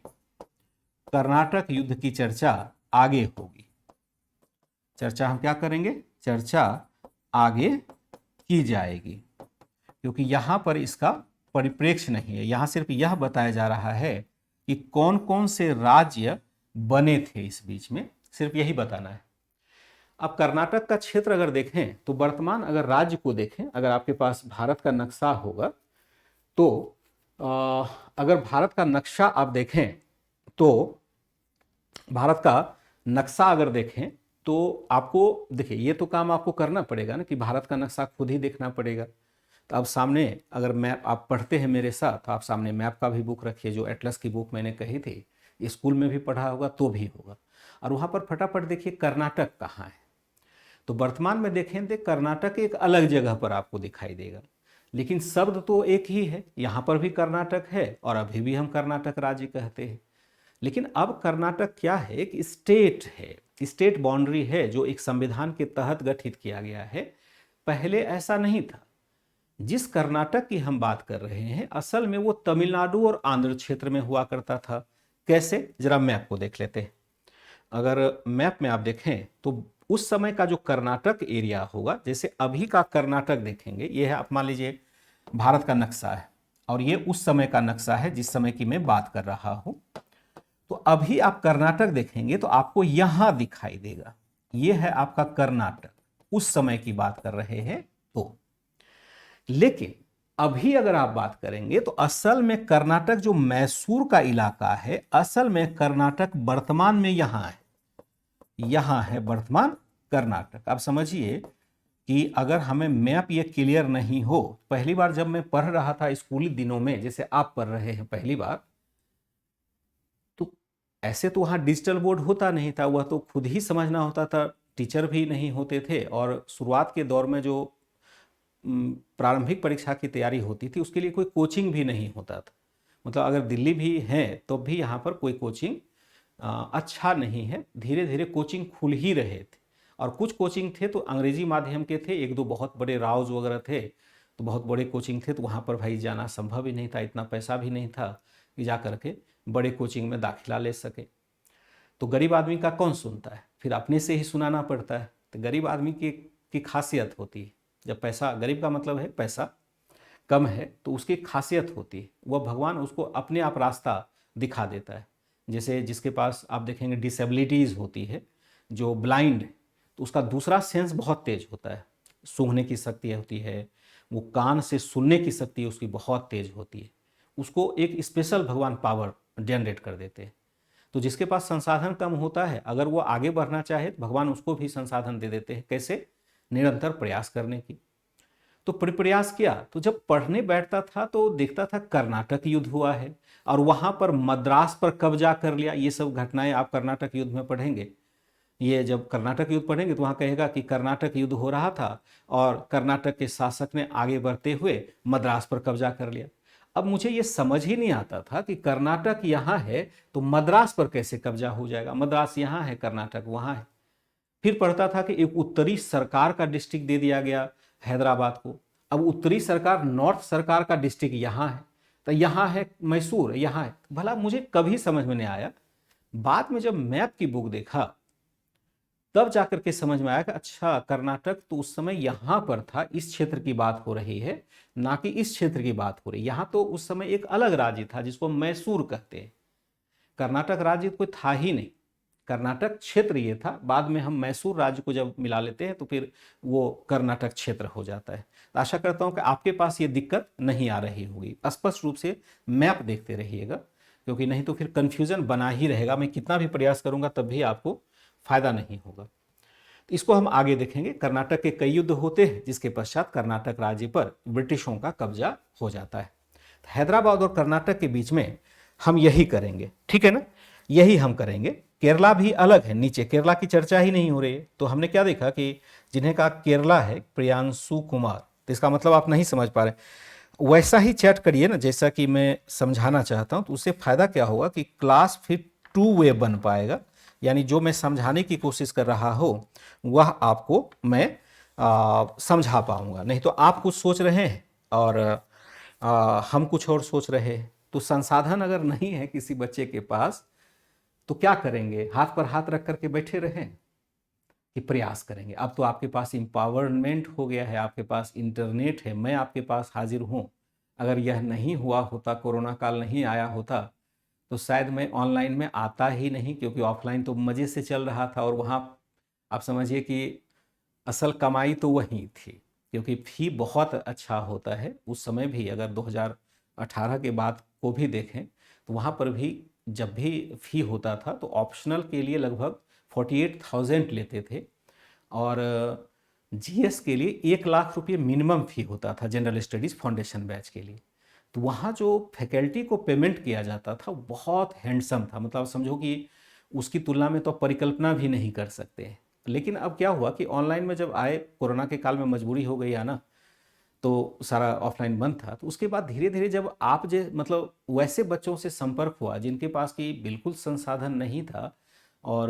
कर्नाटक युद्ध की चर्चा आगे होगी। चर्चा हम क्या करेंगे? चर्चा आगे की जाएगी, क्योंकि यहां पर इसका परिप्रेक्ष्य नहीं है। यहां सिर्फ यह बताया जा रहा है कि कौन कौन से राज्य बने थे इस बीच में, सिर्फ यही बताना है। अब कर्नाटक का क्षेत्र अगर देखें तो वर्तमान अगर राज्य को देखें, अगर आपके पास भारत का नक्शा होगा तो अगर भारत का नक्शा आप देखें तो भारत का नक्शा अगर देखें तो आपको देखिए, ये तो काम आपको करना पड़ेगा ना कि भारत का नक्शा खुद ही देखना पड़ेगा। तो अब सामने अगर मैप आप पढ़ते हैं मेरे साथ, तो आप सामने मैप का भी बुक रखिए, जो एटलस की बुक मैंने कही थी, स्कूल में भी पढ़ा होगा तो भी होगा, और वहाँ पर फटाफट देखिए कर्नाटक कहाँ है। तो वर्तमान में देखें तो कर्नाटक एक अलग जगह पर आपको दिखाई देगा, लेकिन शब्द तो एक ही है। यहाँ पर भी कर्नाटक है और अभी भी हम कर्नाटक राज्य कहते हैं। लेकिन अब कर्नाटक क्या है? एक स्टेट है, स्टेट बाउंड्री है, जो एक संविधान के तहत गठित किया गया है। पहले ऐसा नहीं था। जिस कर्नाटक की हम बात कर रहे हैं असल में वो तमिलनाडु और आंध्र क्षेत्र में हुआ करता था। कैसे? जरा मैप को देख लेते हैं। अगर मैप में आप देखें तो उस समय का जो कर्नाटक एरिया होगा, जैसे अभी का कर्नाटक देखेंगे, यह है, आप मान लीजिए भारत का नक्शा है, और ये उस समय का नक्शा है जिस समय की मैं बात कर रहा हूं। तो अभी आप कर्नाटक देखेंगे तो आपको यहां दिखाई देगा, ये है आपका कर्नाटक, उस समय की बात कर रहे हैं तो। लेकिन अभी अगर आप बात करेंगे तो असल में कर्नाटक जो मैसूर का इलाका है, असल में कर्नाटक वर्तमान में यहां है वर्तमान कर्नाटक। आप समझिए कि अगर हमें मैप ये क्लियर नहीं हो, पहली बार जब मैं पढ़ रहा था स्कूली दिनों में, जैसे आप पढ़ रहे हैं पहली बार, तो ऐसे तो वहां डिजिटल बोर्ड होता नहीं था, वह तो खुद ही समझना होता था, टीचर भी नहीं होते थे। और शुरुआत के दौर में जो प्रारंभिक परीक्षा की तैयारी होती थी उसके लिए कोई कोचिंग भी नहीं होता था। मतलब अगर दिल्ली भी है तो भी यहाँ पर कोई कोचिंग अच्छा नहीं है। धीरे धीरे कोचिंग खुल ही रहे थे, और कुछ कोचिंग थे तो अंग्रेजी माध्यम के थे, एक दो बहुत बड़े राउज वगैरह थे, तो बहुत बड़े कोचिंग थे, तो वहाँ पर भाई जाना संभव ही नहीं था, इतना पैसा भी नहीं था कि जा करके बड़े कोचिंग में दाखिला ले सके। तो गरीब आदमी का कौन सुनता है, फिर अपने से ही सुनाना पड़ता है। तो गरीब आदमी की खासियत होती है, जब पैसा, गरीब का मतलब है पैसा कम है, तो उसकी खासियत होती है, वह भगवान उसको अपने आप रास्ता दिखा देता है। जैसे जिसके पास आप देखेंगे डिसेबिलिटीज़ होती है, जो ब्लाइंड, तो उसका दूसरा सेंस बहुत तेज होता है, सूंघने की शक्ति होती है, वो कान से सुनने की शक्ति उसकी बहुत तेज होती है, उसको एक स्पेशल भगवान पावर जनरेट कर देते हैं। तो जिसके पास संसाधन कम होता है, अगर वो आगे बढ़ना चाहे तो भगवान उसको भी संसाधन दे देते हैं। कैसे? निरंतर प्रयास करने की। तो प्रयास किया, तो जब पढ़ने बैठता था तो देखता था कर्नाटक युद्ध हुआ है और वहां पर मद्रास पर कब्जा कर लिया। ये सब घटनाएं आप कर्नाटक युद्ध में पढ़ेंगे। ये जब कर्नाटक युद्ध पढ़ेंगे तो वहां कहेगा कि कर्नाटक युद्ध हो रहा था और कर्नाटक के शासक ने आगे बढ़ते हुए मद्रास पर कब्जा कर लिया। अब मुझे ये समझ ही नहीं आता था कि कर्नाटक यहाँ है तो मद्रास पर कैसे कब्जा हो जाएगा, मद्रास यहाँ है, कर्नाटक वहाँ है। फिर पढ़ता था कि एक उत्तरी सरकार का डिस्ट्रिक्ट दे दिया गया हैदराबाद को। अब उत्तरी सरकार, नॉर्थ सरकार का डिस्ट्रिक्ट यहाँ है, तो यहाँ है मैसूर, यहाँ है। भला मुझे कभी समझ में नहीं आया। बाद में जब मैप की बुक देखा तब जाकर के समझ में आया कि अच्छा, कर्नाटक तो उस समय यहाँ पर था, इस क्षेत्र की बात हो रही है, ना कि इस क्षेत्र की बात हो रही। यहाँ तो उस समय एक अलग राज्य था जिसको मैसूर कहते हैं। कर्नाटक राज्य कोई था ही नहीं, कर्नाटक क्षेत्र ये था। बाद में हम मैसूर राज्य को जब मिला लेते हैं तो फिर वो कर्नाटक क्षेत्र हो जाता है। तो आशा करता हूं कि आपके पास ये दिक्कत नहीं आ रही होगी। स्पष्ट रूप से मैप देखते रहिएगा, क्योंकि नहीं तो फिर कंफ्यूजन बना ही रहेगा। मैं कितना भी प्रयास करूंगा तब भी आपको फायदा नहीं होगा। तो इसको हम आगे देखेंगे। कर्नाटक के कई युद्ध होते हैं जिसके पश्चात कर्नाटक राज्य पर ब्रिटिशों का कब्जा हो जाता है। हैदराबाद और कर्नाटक के बीच में हम यही करेंगे, ठीक है ना, यही हम करेंगे। केरला भी अलग है, नीचे केरला की चर्चा ही नहीं हो रही है। तो हमने क्या देखा कि जिन्हें कहा केरला है प्रियांशु कुमार, तो इसका मतलब आप नहीं समझ पा रहे। वैसा ही चैट करिए ना जैसा कि मैं समझाना चाहता हूं, तो उससे फायदा क्या होगा कि क्लास फिर टू वे बन पाएगा। यानी जो मैं समझाने की कोशिश कर रहा हो वह आपको मैं समझा पाऊंगा। नहीं तो आप कुछ सोच रहे हैं और हम कुछ और सोच रहे हैं। तो संसाधन अगर नहीं है किसी बच्चे के पास तो क्या करेंगे? हाथ पर हाथ रख करके बैठे रहें कि प्रयास करेंगे? अब तो आपके पास एम्पावरमेंट हो गया है, आपके पास इंटरनेट है, मैं आपके पास हाजिर हूं। अगर यह नहीं हुआ होता, कोरोना काल नहीं आया होता, तो शायद मैं ऑनलाइन में आता ही नहीं, क्योंकि ऑफलाइन तो मज़े से चल रहा था। और वहाँ आप समझिए कि असल कमाई तो वहीं थी, क्योंकि फी बहुत अच्छा होता है उस समय भी। अगर 2018 के बाद को भी देखें तो वहाँ पर भी जब भी फी होता था तो ऑप्शनल के लिए लगभग 48,000 लेते थे, और जीएस के लिए 1 लाख रुपये मिनिमम फी होता था जनरल स्टडीज़ फाउंडेशन बैच के लिए। तो वहाँ जो फैकल्टी को पेमेंट किया जाता था वो बहुत हैंडसम था। मतलब समझो कि उसकी तुलना में तो परिकल्पना भी नहीं कर सकते। लेकिन अब क्या हुआ कि ऑनलाइन में जब आए, कोरोना के काल में मजबूरी हो गई आना, तो सारा ऑफलाइन बंद था। तो उसके बाद धीरे धीरे जब आप मतलब वैसे बच्चों से संपर्क हुआ जिनके पास की बिल्कुल संसाधन नहीं था और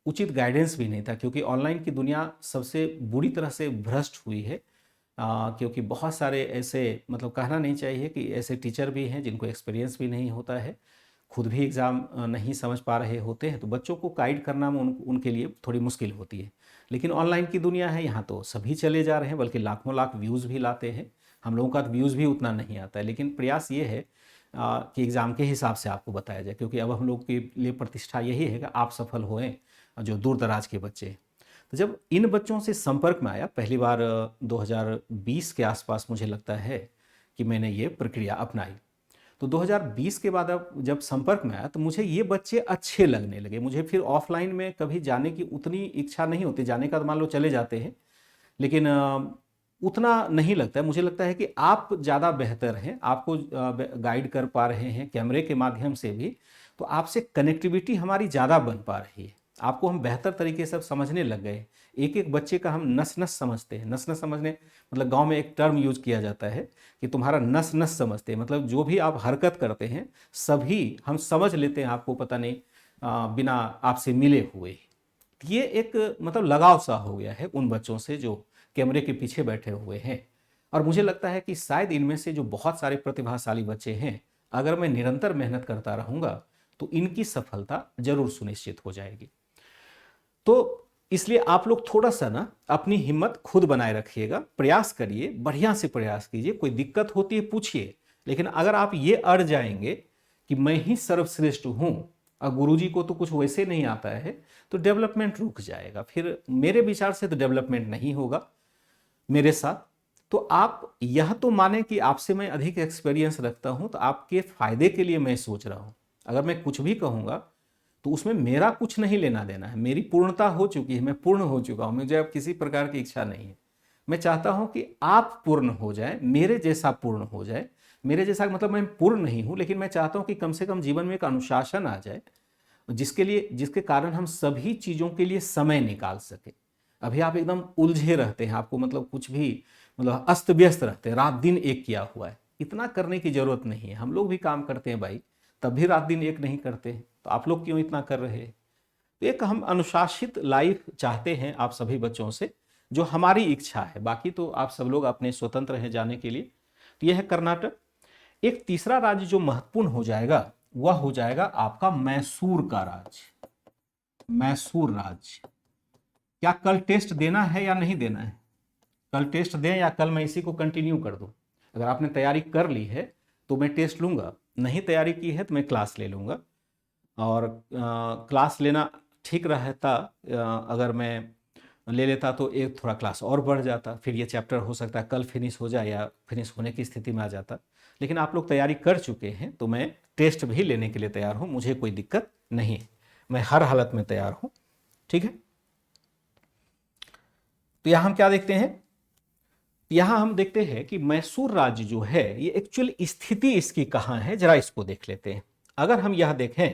उचित गाइडेंस भी नहीं था, क्योंकि ऑनलाइन की दुनिया सबसे बुरी तरह से भ्रष्ट हुई है। क्योंकि बहुत सारे ऐसे, मतलब कहना नहीं चाहिए कि ऐसे टीचर भी हैं जिनको एक्सपीरियंस भी नहीं होता है, खुद भी एग्ज़ाम नहीं समझ पा रहे होते हैं, तो बच्चों को गाइड करना में उनके लिए थोड़ी मुश्किल होती है। लेकिन ऑनलाइन की दुनिया है, यहाँ तो सभी चले जा रहे हैं, बल्कि लाखों लाख व्यूज़ भी लाते हैं। हम लोगों का व्यूज़ भी उतना नहीं आता है, लेकिन प्रयास ये है कि एग्ज़ाम के हिसाब से आपको बताया जाए, क्योंकि अब हम लोग के लिए प्रतिष्ठा यही है कि आप सफल होएं, जो दूर दराज के बच्चे हैं। तो जब इन बच्चों से संपर्क में आया पहली बार 2020 के आसपास, मुझे लगता है कि मैंने ये प्रक्रिया अपनाई। तो 2020 के बाद अब जब संपर्क में आया तो मुझे ये बच्चे अच्छे लगने लगे। मुझे फिर ऑफलाइन में कभी जाने की उतनी इच्छा नहीं होती, जाने का तो मान लो चले जाते हैं, लेकिन उतना नहीं लगता है। मुझे लगता है कि आप ज़्यादा बेहतर हैं, आपको गाइड कर पा रहे हैं कैमरे के माध्यम से भी, तो आपसे कनेक्टिविटी हमारी ज़्यादा बन पा रही है। आपको हम बेहतर तरीके से अब समझने लग गए। एक एक बच्चे का हम नस नस समझते हैं। नस नस समझने मतलब गांव में एक टर्म यूज किया जाता है कि तुम्हारा नस नस समझते हैं, मतलब जो भी आप हरकत करते हैं सभी हम समझ लेते हैं, आपको पता नहीं बिना आपसे मिले हुए। ये एक मतलब लगाव सा हो गया है उन बच्चों से जो कैमरे के पीछे बैठे हुए हैं। और मुझे लगता है कि शायद इनमें से जो बहुत सारे प्रतिभाशाली बच्चे हैं, अगर मैं निरंतर मेहनत करता रहूंगा तो इनकी सफलता जरूर सुनिश्चित हो जाएगी। तो इसलिए आप लोग थोड़ा सा ना अपनी हिम्मत खुद बनाए रखिएगा, प्रयास करिए, बढ़िया से प्रयास कीजिए। कोई दिक्कत होती है पूछिए, लेकिन अगर आप ये अड़ जाएंगे कि मैं ही सर्वश्रेष्ठ हूं और गुरुजी को तो कुछ वैसे नहीं आता है, तो डेवलपमेंट रुक जाएगा। फिर मेरे विचार से तो डेवलपमेंट नहीं होगा मेरे साथ। तो आप यह तो माने कि आपसे मैं अधिक एक्सपीरियंस रखता हूं, तो आपके फायदे के लिए मैं सोच रहा हूं। अगर मैं कुछ भी कहूंगा तो उसमें मेरा कुछ नहीं लेना देना है। मेरी पूर्णता हो चुकी है, मैं पूर्ण हो चुका हूं, मुझे अब किसी प्रकार की इच्छा नहीं है। मैं चाहता हूं कि आप पूर्ण हो जाए, मेरे जैसा पूर्ण हो जाए। मेरे जैसा मतलब मैं पूर्ण नहीं हूं, लेकिन मैं चाहता हूं कि कम से कम जीवन में एक अनुशासन आ जाए, जिसके कारण हम सभी चीज़ों के लिए समय निकाल सके। अभी आप एकदम उलझे रहते हैं, आपको मतलब कुछ भी मतलब अस्त व्यस्त रहते हैं, रात दिन एक किया हुआ है। इतना करने की जरूरत नहीं है। हम लोग भी काम करते हैं भाई, तब भी रात दिन एक नहीं करते हैं, तो आप लोग क्यों इतना कर रहे हैं? तो एक हम अनुशासित लाइफ चाहते हैं आप सभी बच्चों से, जो हमारी इच्छा है। बाकी तो आप सब लोग अपने स्वतंत्र हैं जाने के लिए। तो यह है कर्नाटक। एक तीसरा राज्य जो महत्वपूर्ण हो जाएगा वह हो जाएगा आपका मैसूर का राज्य। मैसूर राज्य, क्या कल टेस्ट देना है या नहीं देना है? कल टेस्ट दें या कल मैं इसी को कंटिन्यू कर दूं? अगर आपने तैयारी कर ली है तो मैं टेस्ट लूंगा, नहीं तैयारी की है तो मैं क्लास ले लूंगा। और क्लास लेना ठीक रहता, अगर मैं ले लेता तो एक थोड़ा क्लास और बढ़ जाता, फिर ये चैप्टर हो सकता है कल फिनिश हो जाए या फिनिश होने की स्थिति में आ जाता। लेकिन आप लोग तैयारी कर चुके हैं तो मैं टेस्ट भी लेने के लिए तैयार हूँ, मुझे कोई दिक्कत नहीं है, मैं हर हालत में तैयार हूँ। ठीक है, तो यहाँ हम क्या देखते हैं? यहाँ हम देखते हैं कि मैसूर राज्य जो है ये एक्चुअल स्थिति इसकी कहाँ है, जरा इसको देख लेते हैं। अगर हम यह देखें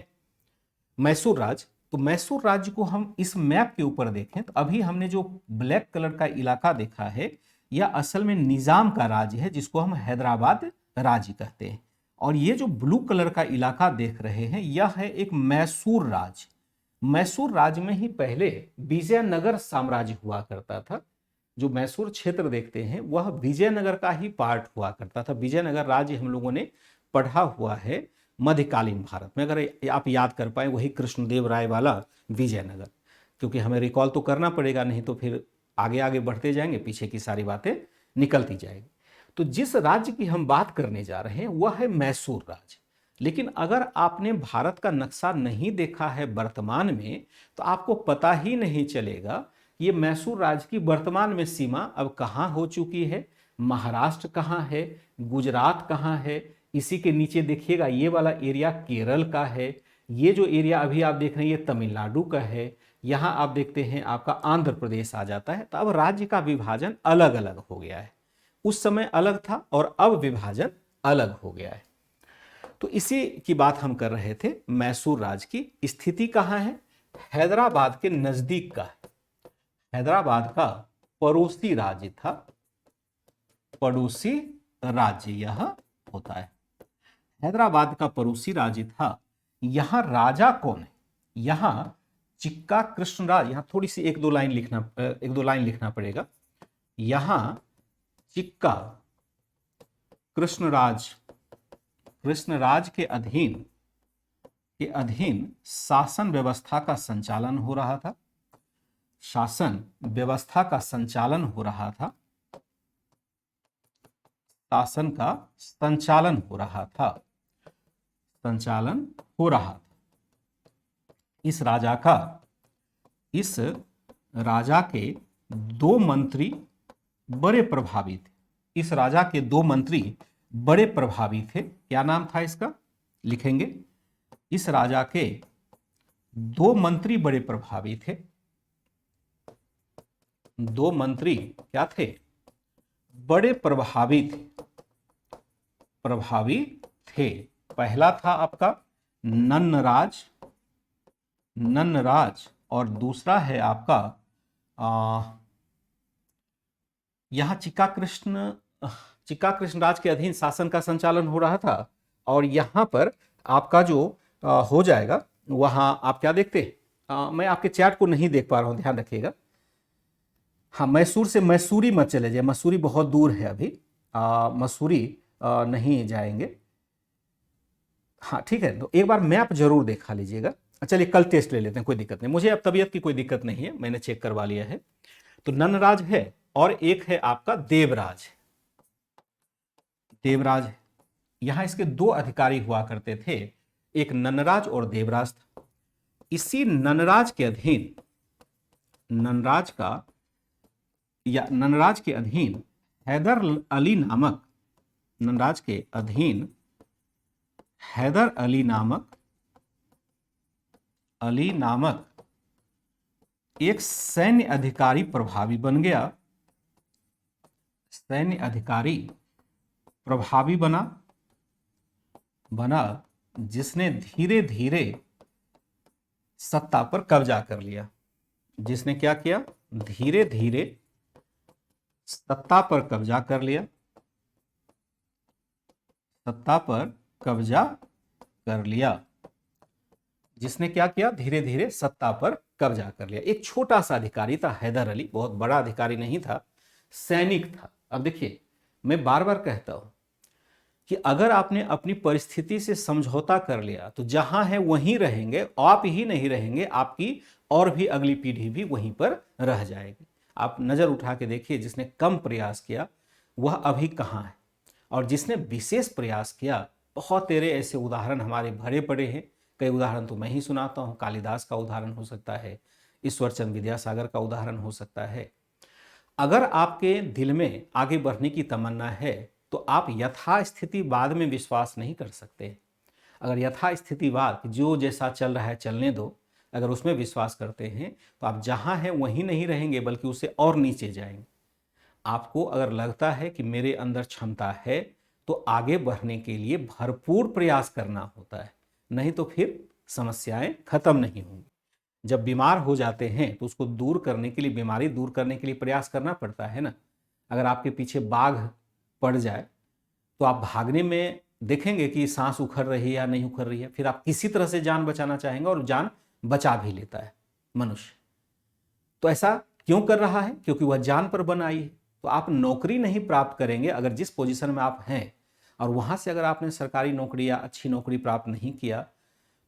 मैसूर राज्य, तो मैसूर राज्य को हम इस मैप के ऊपर देखें तो अभी हमने जो ब्लैक कलर का इलाका देखा है यह असल में निजाम का राज्य है, जिसको हम हैदराबाद राज्य कहते हैं। और ये जो ब्लू कलर का इलाका देख रहे हैं यह है एक मैसूर राज्य। मैसूर राज्य में ही पहले विजयनगर साम्राज्य हुआ करता था। जो मैसूर क्षेत्र देखते हैं वह विजयनगर का ही पार्ट हुआ करता था। विजयनगर राज्य हम लोगों ने पढ़ा हुआ है मध्यकालीन भारत में, अगर आप याद कर पाए, वही कृष्णदेव राय वाला विजयनगर। क्योंकि हमें रिकॉल तो करना पड़ेगा, नहीं तो फिर आगे आगे बढ़ते जाएंगे, पीछे की सारी बातें निकलती जाएगी। तो जिस राज्य की हम बात करने जा रहे हैं वह है मैसूर राज्य। लेकिन अगर आपने भारत का नक्शा नहीं देखा है वर्तमान में, तो आपको पता ही नहीं चलेगा ये मैसूर राज्य की वर्तमान में सीमा अब कहाँ हो चुकी है, महाराष्ट्र कहाँ है, गुजरात कहाँ है। इसी के नीचे देखिएगा ये वाला एरिया केरल का है, ये जो एरिया अभी आप देख रहे हैं ये तमिलनाडु का है, यहाँ आप देखते हैं आपका आंध्र प्रदेश आ जाता है। तो अब राज्य का विभाजन अलग अलग हो गया है, उस समय अलग था और अब विभाजन अलग हो गया है। तो इसी की बात हम कर रहे थे। मैसूर राज्य की स्थिति कहाँ है? हैदराबाद के नजदीक का है। हैदराबाद का पड़ोसी राज्य था, पड़ोसी राज्य यह होता है। हैदराबाद का पड़ोसी राज्य था। यहां राजा कौन है? यहां चिक्का कृष्णराज, यहां थोड़ी सी एक दो लाइन लिखना पड़ेगा। यहां चिक्का कृष्णराज के अधीन के अधीन शासन व्यवस्था का संचालन हो रहा था। शासन व्यवस्था का संचालन हो रहा था। शासन का संचालन हो रहा था। संचालन हो रहा था। इस राजा के दो मंत्री बड़े प्रभावी थे। इस राजा के दो मंत्री बड़े प्रभावी थे। क्या नाम था इसका? लिखेंगे, इस राजा के दो मंत्री बड़े प्रभावी थे। दो मंत्री क्या थे? बड़े प्रभावी थे। प्रभावी थे। पहला था आपका नन्नराज, नन्नराज, और दूसरा है आपका यहां चिकाकृष्ण राज के अधीन शासन का संचालन हो रहा था। और यहां पर आपका जो हो जाएगा वहां आप क्या देखते हैं, मैं आपके चैट को नहीं देख पा रहा हूं, ध्यान रखिएगा। हाँ, मैसूर से मसूरी मत चले जाए, मसूरी बहुत दूर है अभी, मसूरी नहीं जाएंगे। हाँ ठीक है, तो एक बार मैप जरूर देखा लीजिएगा। चलिए कल टेस्ट ले लेते हैं, कोई दिक्कत नहीं, मुझे अब तबीयत की कोई दिक्कत नहीं है, मैंने चेक करवा लिया है। तो नन्नराज है और एक है आपका देवराज। देवराज है। यहां इसके दो अधिकारी हुआ करते थे, एक नन्नराज और देवराज था। इसी नन्नराज के अधीन, नन्नराज के अधीन हैदर अली नामक, नन्नराज के अधीन हैदर अली नामक एक सैन्य अधिकारी प्रभावी बन गया। सैन्य अधिकारी प्रभावी बना जिसने धीरे धीरे सत्ता पर कब्जा कर लिया। जिसने क्या किया? धीरे धीरे सत्ता पर कब्जा कर लिया। सत्ता पर कब्जा कर लिया। जिसने क्या किया? धीरे धीरे सत्ता पर कब्जा कर लिया। एक छोटा सा अधिकारी था हैदर अली, बहुत बड़ा अधिकारी नहीं था, सैनिक था। अब देखिए, मैं बार बार कहता हूं कि अगर आपने अपनी परिस्थिति से समझौता कर लिया तो जहां है वहीं रहेंगे, आप ही नहीं रहेंगे, आपकी और भी अगली पीढ़ी भी वहीं पर रह जाएगी। आप नजर उठा के देखिए, जिसने कम प्रयास किया वह अभी कहां है, और जिसने विशेष प्रयास किया, बहुत तेरे ऐसे उदाहरण हमारे भरे पड़े हैं। कई उदाहरण तो मैं ही सुनाता हूं, कालिदास का उदाहरण हो सकता है, ईश्वरचंद विद्यासागर का उदाहरण हो सकता है। अगर आपके दिल में आगे बढ़ने की तमन्ना है तो आप यथास्थितिवाद में विश्वास नहीं कर सकते। अगर यथास्थितिवाद, जो जैसा चल रहा है चलने दो, अगर उसमें विश्वास करते हैं तो आप जहां हैं वहीं नहीं रहेंगे, बल्कि उससे और नीचे जाएंगे। आपको अगर लगता है कि मेरे अंदर क्षमता है तो आगे बढ़ने के लिए भरपूर प्रयास करना होता है, नहीं तो फिर समस्याएं खत्म नहीं होंगी। जब बीमार हो जाते हैं तो उसको दूर करने के लिए, बीमारी दूर करने के लिए प्रयास करना पड़ता है ना। अगर आपके पीछे बाघ पड़ जाए तो आप भागने में देखेंगे कि सांस उखड़ रही है या नहीं उखड़ रही है, फिर आप किसी तरह से जान बचाना चाहेंगे और जान बचा भी लेता है मनुष्य। तो ऐसा क्यों कर रहा है? क्योंकि वह जान पर बन आई है। तो आप नौकरी नहीं प्राप्त करेंगे अगर जिस पोजीशन में आप हैं, और वहां से अगर आपने सरकारी नौकरी या अच्छी नौकरी प्राप्त नहीं किया,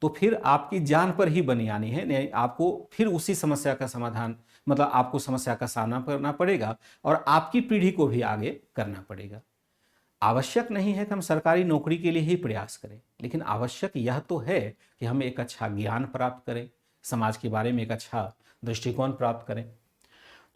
तो फिर आपकी जान पर ही बनी आनी है। नहीं, आपको फिर उसी समस्या का समाधान, मतलब आपको समस्या का सामना करना पड़ेगा और आपकी पीढ़ी को भी आगे करना पड़ेगा। आवश्यक नहीं है कि हम सरकारी नौकरी के लिए ही प्रयास करें, लेकिन आवश्यक यह तो है कि हम एक अच्छा ज्ञान प्राप्त करें, समाज के बारे में एक अच्छा दृष्टिकोण प्राप्त करें।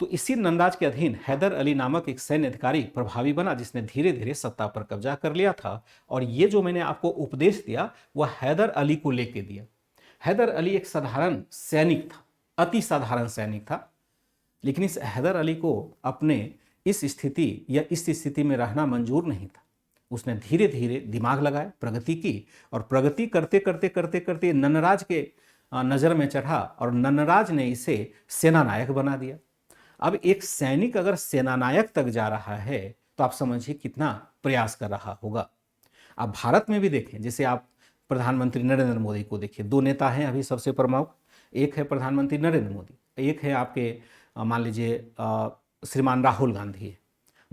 तो इसी नन्नराज के अधीन हैदर अली नामक एक सैन्य अधिकारी प्रभावी बना, जिसने धीरे धीरे सत्ता पर कब्जा कर लिया था। और ये जो मैंने आपको उपदेश दिया वह हैदर अली को लेके दिया। हैदर अली एक साधारण सैनिक था, अति साधारण सैनिक था, लेकिन इस हैदर अली को अपने इस स्थिति या इस स्थिति में रहना मंजूर नहीं था। उसने धीरे धीरे दिमाग लगाया, प्रगति की, और प्रगति करते करते करते करते नन्नराज के नज़र में चढ़ा और नन्नराज ने इसे सेनानायक बना दिया। अब एक सैनिक अगर सेनानायक तक जा रहा है तो आप समझिए कितना प्रयास कर रहा होगा। आप भारत में भी देखें, जैसे आप प्रधानमंत्री नरेंद्र मोदी को देखिए, दो नेता हैं अभी सबसे प्रमुख, एक है प्रधानमंत्री नरेंद्र मोदी, एक है आपके मान लीजिए श्रीमान राहुल गांधी है।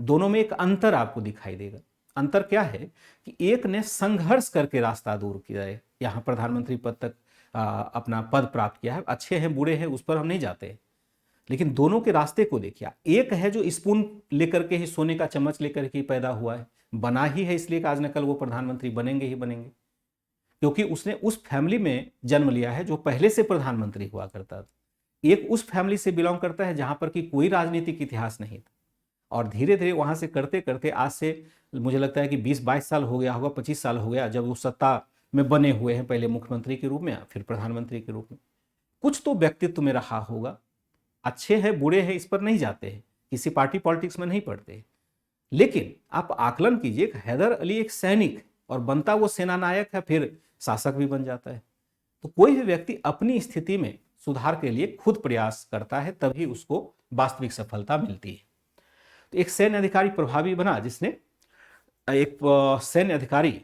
दोनों में एक अंतर आपको दिखाई देगा। अंतर क्या है कि एक ने संघर्ष करके रास्ता दूर किया है, यहाँ प्रधानमंत्री पद तक अपना पद प्राप्त किया है। अच्छे हैं बुरे हैं उस पर हम नहीं जाते, लेकिन दोनों के रास्ते को देखिए। एक है जो स्पून लेकर के ही, सोने का चम्मच लेकर के पैदा हुआ है, बना ही है इसलिए कि आज न कल वो प्रधानमंत्री बनेंगे ही बनेंगे, क्योंकि उसने उस फैमिली में जन्म लिया है जो पहले से प्रधानमंत्री हुआ करता था। एक उस फैमिली से बिलोंग करता है जहां पर कि कोई राजनीतिक इतिहास नहीं था, और धीरे धीरे वहां से करते करते आज से मुझे लगता है कि 20-22 साल हो गया होगा, 25 साल हो गया जब वो सत्ता में बने हुए हैं, पहले मुख्यमंत्री के रूप में फिर प्रधानमंत्री के रूप में। कुछ तो व्यक्तित्व में रहा होगा। अच्छे हैं बुरे हैं इस पर नहीं जाते हैं, किसी पार्टी पॉलिटिक्स में नहीं पढ़ते, लेकिन आप आकलन कीजिए, हैदर अली एक सैनिक और बनता वो सेना नायक है, फिर शासक भी बन जाता है। तो कोई भी व्यक्ति अपनी स्थिति में सुधार के लिए खुद प्रयास करता है, तभी उसको वास्तविक सफलता मिलती है। तो एक सैन्य अधिकारी प्रभावी बना, जिसने एक सैन्य अधिकारी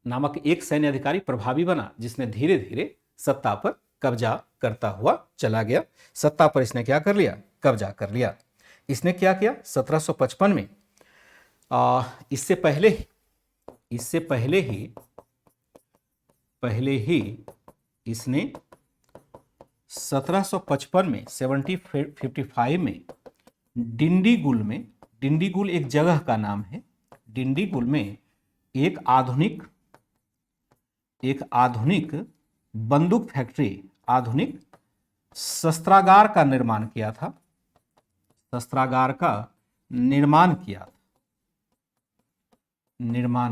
नामक एक सैन्य अधिकारी प्रभावी बना, जिसने धीरे धीरे सत्ता पर कब्जा करता हुआ चला गया। सत्ता पर इसने क्या कर लिया? कब्जा कर लिया। इसने क्या किया? 1755 में इससे पहले ही इसने 1755 में 1755 में डिंडीगुल एक जगह का नाम है, डिंडीगुल में एक आधुनिक बंदूक फैक्ट्री, आधुनिक शस्त्रागार का निर्माण किया था। निर्माण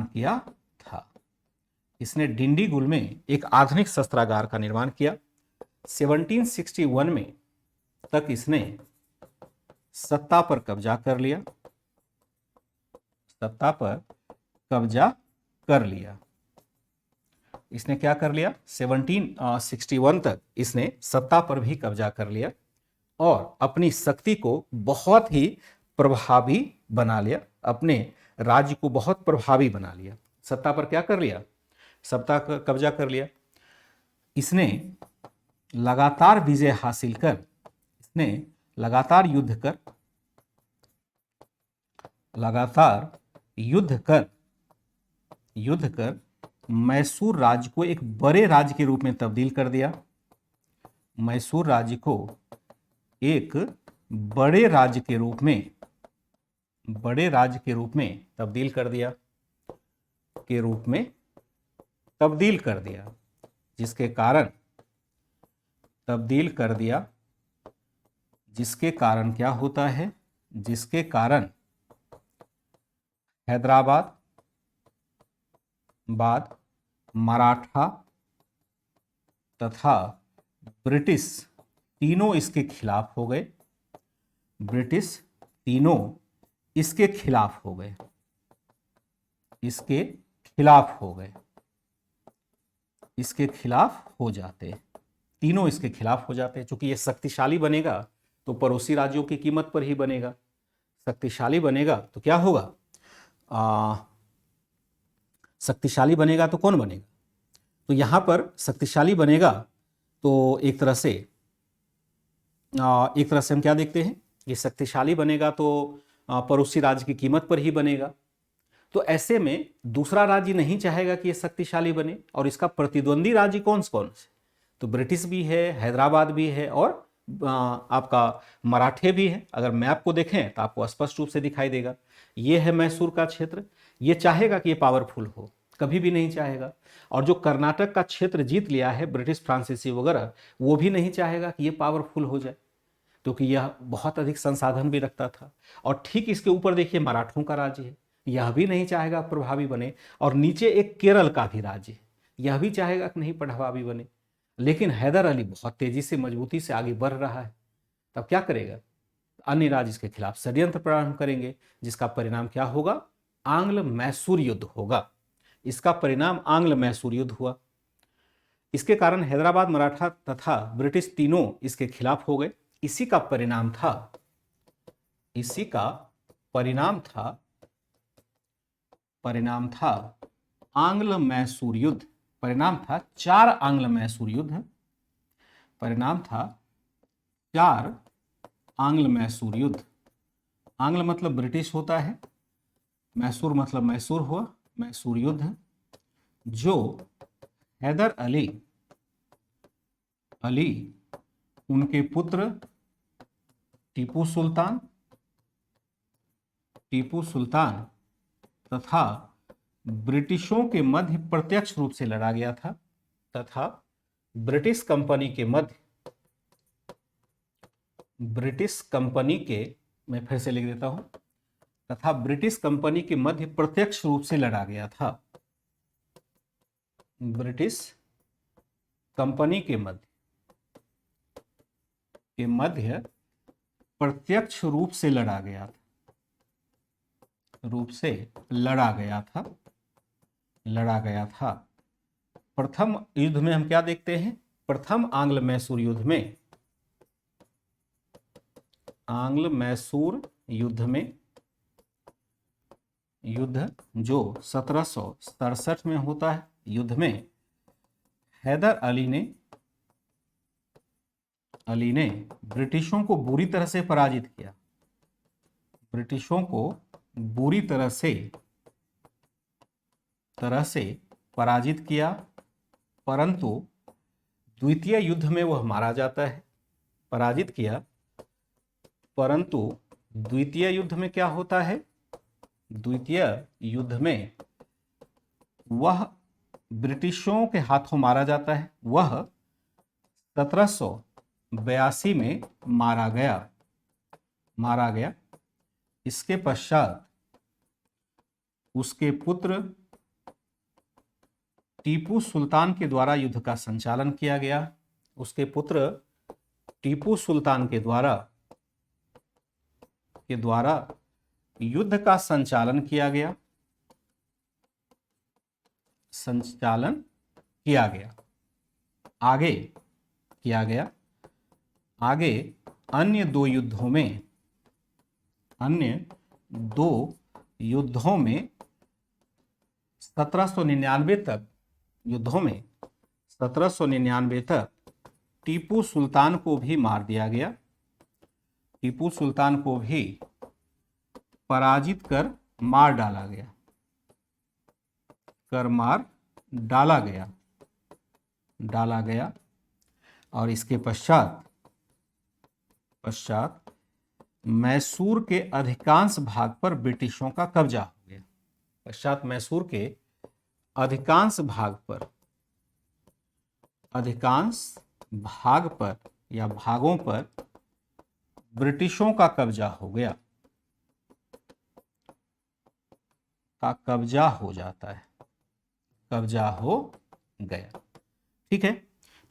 किया था। इसने डिंडीगुल में एक आधुनिक शस्त्रागार का निर्माण किया। 1761 में तक इसने सत्ता पर कब्जा कर लिया। इसने क्या कर लिया? 1761 तक इसने सत्ता पर भी कब्जा कर लिया और अपनी शक्ति को बहुत ही प्रभावी बना लिया, अपने राज्य को बहुत प्रभावी बना लिया। सत्ता पर क्या कर लिया? सत्ता का कब्जा कर लिया। इसने लगातार विजय हासिल कर, इसने लगातार युद्ध कर मैसूर राज्य को एक बड़े राज्य के रूप में तब्दील कर दिया। मैसूर राज्य को एक बड़े राज्य के रूप में तब्दील कर दिया, जिसके कारण क्या होता है? जिसके कारण हैदराबाद, मराठा तथा ब्रिटिश तीनों इसके खिलाफ हो गए। इसके खिलाफ हो जाते, तीनों इसके खिलाफ हो जाते। चूंकि ये शक्तिशाली बनेगा तो पड़ोसी राज्यों की कीमत पर ही बनेगा। शक्तिशाली बनेगा तो क्या होगा? शक्तिशाली बनेगा तो कौन बनेगा? तो यहां पर शक्तिशाली बनेगा तो एक तरह से हम क्या देखते हैं? ये शक्तिशाली बनेगा तो पड़ोसी राज्य की कीमत पर ही बनेगा। तो ऐसे में दूसरा राज्य नहीं चाहेगा कि ये शक्तिशाली बने, और इसका प्रतिद्वंदी राज्य कौन से? तो ब्रिटिश भी है, हैदराबाद भी है, और आपका मराठे भी है। अगर मैप को देखें तो आपको स्पष्ट रूप से दिखाई देगा। ये है मैसूर का क्षेत्र। ये चाहेगा कि ये पावरफुल हो? कभी भी नहीं चाहेगा। और जो कर्नाटक का क्षेत्र जीत लिया है ब्रिटिश फ्रांसीसी वगैरह, वो भी नहीं चाहेगा कि ये पावरफुल हो जाए, क्योंकि यह बहुत अधिक संसाधन भी रखता था। और ठीक इसके ऊपर देखिए मराठों का राज्य है, यह भी नहीं चाहेगा प्रभावी बने। और नीचे एक केरल का भी राज्य है, यह भी चाहेगा कि नहीं प्रभावी बने। लेकिन हैदर अली बहुत तेजी से, मजबूती से आगे बढ़ रहा है। तब क्या करेगा? अन्य राज्य इसके खिलाफ षड्यंत्र प्रारंभ करेंगे, जिसका परिणाम क्या होगा? आंग्ल मैसूर युद्ध होगा। इसका परिणाम आंग्ल मैसूर युद्ध हुआ। इसके कारण हैदराबाद, मराठा तथा ब्रिटिश तीनों इसके खिलाफ हो गए। इसी का परिणाम था आंग्ल मैसूर युद्ध। परिणाम था 4 आंग्ल मैसूर युद्ध। आंग्ल मतलब ब्रिटिश होता है, मैसूर मतलब मैसूर हुआ, मैसूर युद्ध, जो हैदर अली उनके पुत्र टीपू सुल्तान तथा ब्रिटिशों के मध्य प्रत्यक्ष रूप से लड़ा गया था, तथा ब्रिटिश कंपनी के मैं फिर से लिख देता हूं, तथा ब्रिटिश कंपनी के मध्य प्रत्यक्ष रूप से लड़ा गया था। ब्रिटिश कंपनी के मध्य प्रत्यक्ष रूप से लड़ा गया था। प्रथम युद्ध में हम क्या देखते हैं? प्रथम आंग्ल मैसूर युद्ध जो 1767 में होता है, युद्ध में हैदर अली ने ब्रिटिशों को बुरी तरह से पराजित किया, परंतु द्वितीय युद्ध में वह मारा जाता है। पराजित किया, परंतु द्वितीय युद्ध में क्या होता है? द्वितीय युद्ध में वह ब्रिटिशों के हाथों मारा जाता है। वह 1782 में मारा गया। इसके पश्चात उसके पुत्र टीपू सुल्तान के द्वारा युद्ध का संचालन किया गया। युद्ध का संचालन किया आगे अन्य दो युद्धों में 1799 तक टीपू सुल्तान को भी मार दिया गया। टीपू सुल्तान को भी पराजित कर मार डाला गया। और इसके पश्चात मैसूर के अधिकांश भाग पर ब्रिटिशों का कब्जा हो गया। मैसूर के अधिकांश भागों पर ब्रिटिशों का कब्जा हो गया। ठीक है,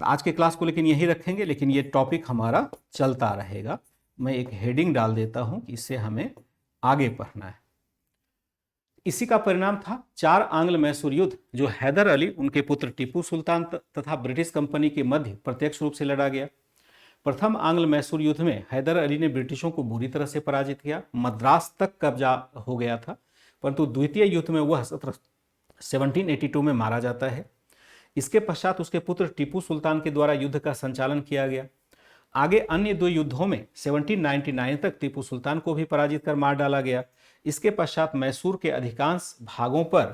तो आज के क्लास को लेकिन यही रखेंगे, लेकिन ये टॉपिक हमारा चलता रहेगा। मैं एक हेडिंग डाल देता हूं कि इससे हमें आगे पढ़ना है। इसी का परिणाम था 4 आंग्ल मैसूर युद्ध, जो हैदर अली उनके पुत्र टीपू सुल्तान तथा ब्रिटिश कंपनी के मध्य प्रत्यक्ष रूप से लड़ा गया। प्रथम आंग्ल मैसूर युद्ध में हैदर अली ने ब्रिटिशों को बुरी तरह से पराजित किया, मद्रास तक कब्जा हो गया था, परंतु द्वितीय युद्ध में वह 1782 में मारा जाता है। इसके पश्चात उसके पुत्र टीपू सुल्तान के द्वारा युद्ध का संचालन किया गया। आगे अन्य 2 युद्धों में 1799 तक टीपू सुल्तान को भी पराजित कर मार डाला गया। इसके पश्चात मैसूर के अधिकांश भागों पर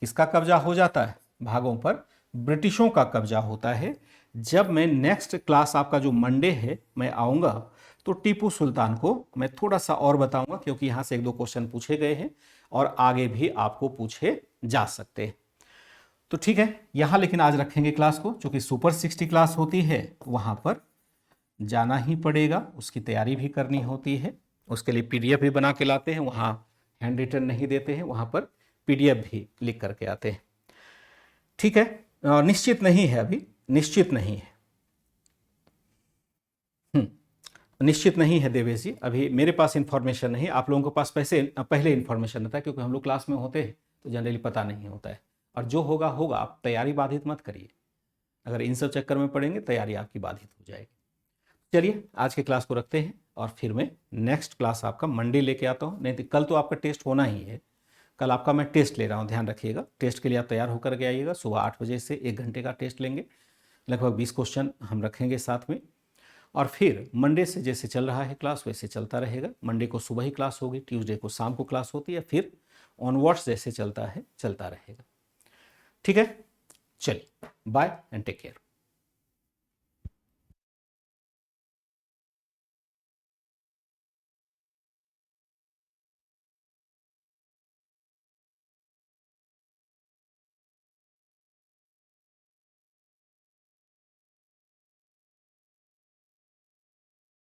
किसका कब्जा हो जाता है? भागों पर ब्रिटिशों का कब्जा होता है। जब मैं नेक्स्ट क्लास आपका जो मंडे है मैं आऊँगा, तो टीपू सुल्तान को मैं थोड़ा सा और बताऊंगा, क्योंकि यहाँ से 1-2 क्वेश्चन पूछे गए हैं और आगे भी आपको पूछे जा सकते हैं। तो ठीक है, यहाँ लेकिन आज रखेंगे क्लास को, चूंकि सुपर 60 क्लास होती है, वहाँ पर जाना ही पड़ेगा, उसकी तैयारी भी करनी होती है। उसके लिए PDF भी बना के लाते हैं, वहाँ हैंड रिटन नहीं देते हैं, वहाँ पर PDF भी लिख करके आते हैं। ठीक है, निश्चित नहीं है, अभी निश्चित नहीं है। निश्चित नहीं है देवेश जी, अभी मेरे पास इंफॉर्मेशन नहीं। आप लोगों के पास पहले इंफॉर्मेशन रहता है, क्योंकि हम लोग क्लास में होते हैं तो जनरली पता नहीं होता है, और जो होगा होगा। आप तैयारी बाधित मत करिए, अगर इन सब चक्कर में पड़ेंगे तैयारी आपकी बाधित हो जाएगी। चलिए आज के क्लास को रखते हैं, और फिर मैं नेक्स्ट क्लास आपका मंडे लेके आता हूँ। नहीं तो कल तो आपका टेस्ट होना ही है, कल आपका मैं टेस्ट ले रहा हूँ, ध्यान रखिएगा। टेस्ट के लिए आप तैयार होकर के आइएगा। सुबह 8 बजे से 1 घंटे का टेस्ट लेंगे, लगभग 20 क्वेश्चन हम रखेंगे साथ में, और फिर मंडे से जैसे चल रहा है क्लास वैसे चलता रहेगा। मंडे को सुबह ही क्लास होगी, ट्यूसडे को शाम को क्लास होती है, फिर ऑनवर्ड्स जैसे चलता है चलता रहेगा। ठीक है, चलिए बाय एंड टेक केयर।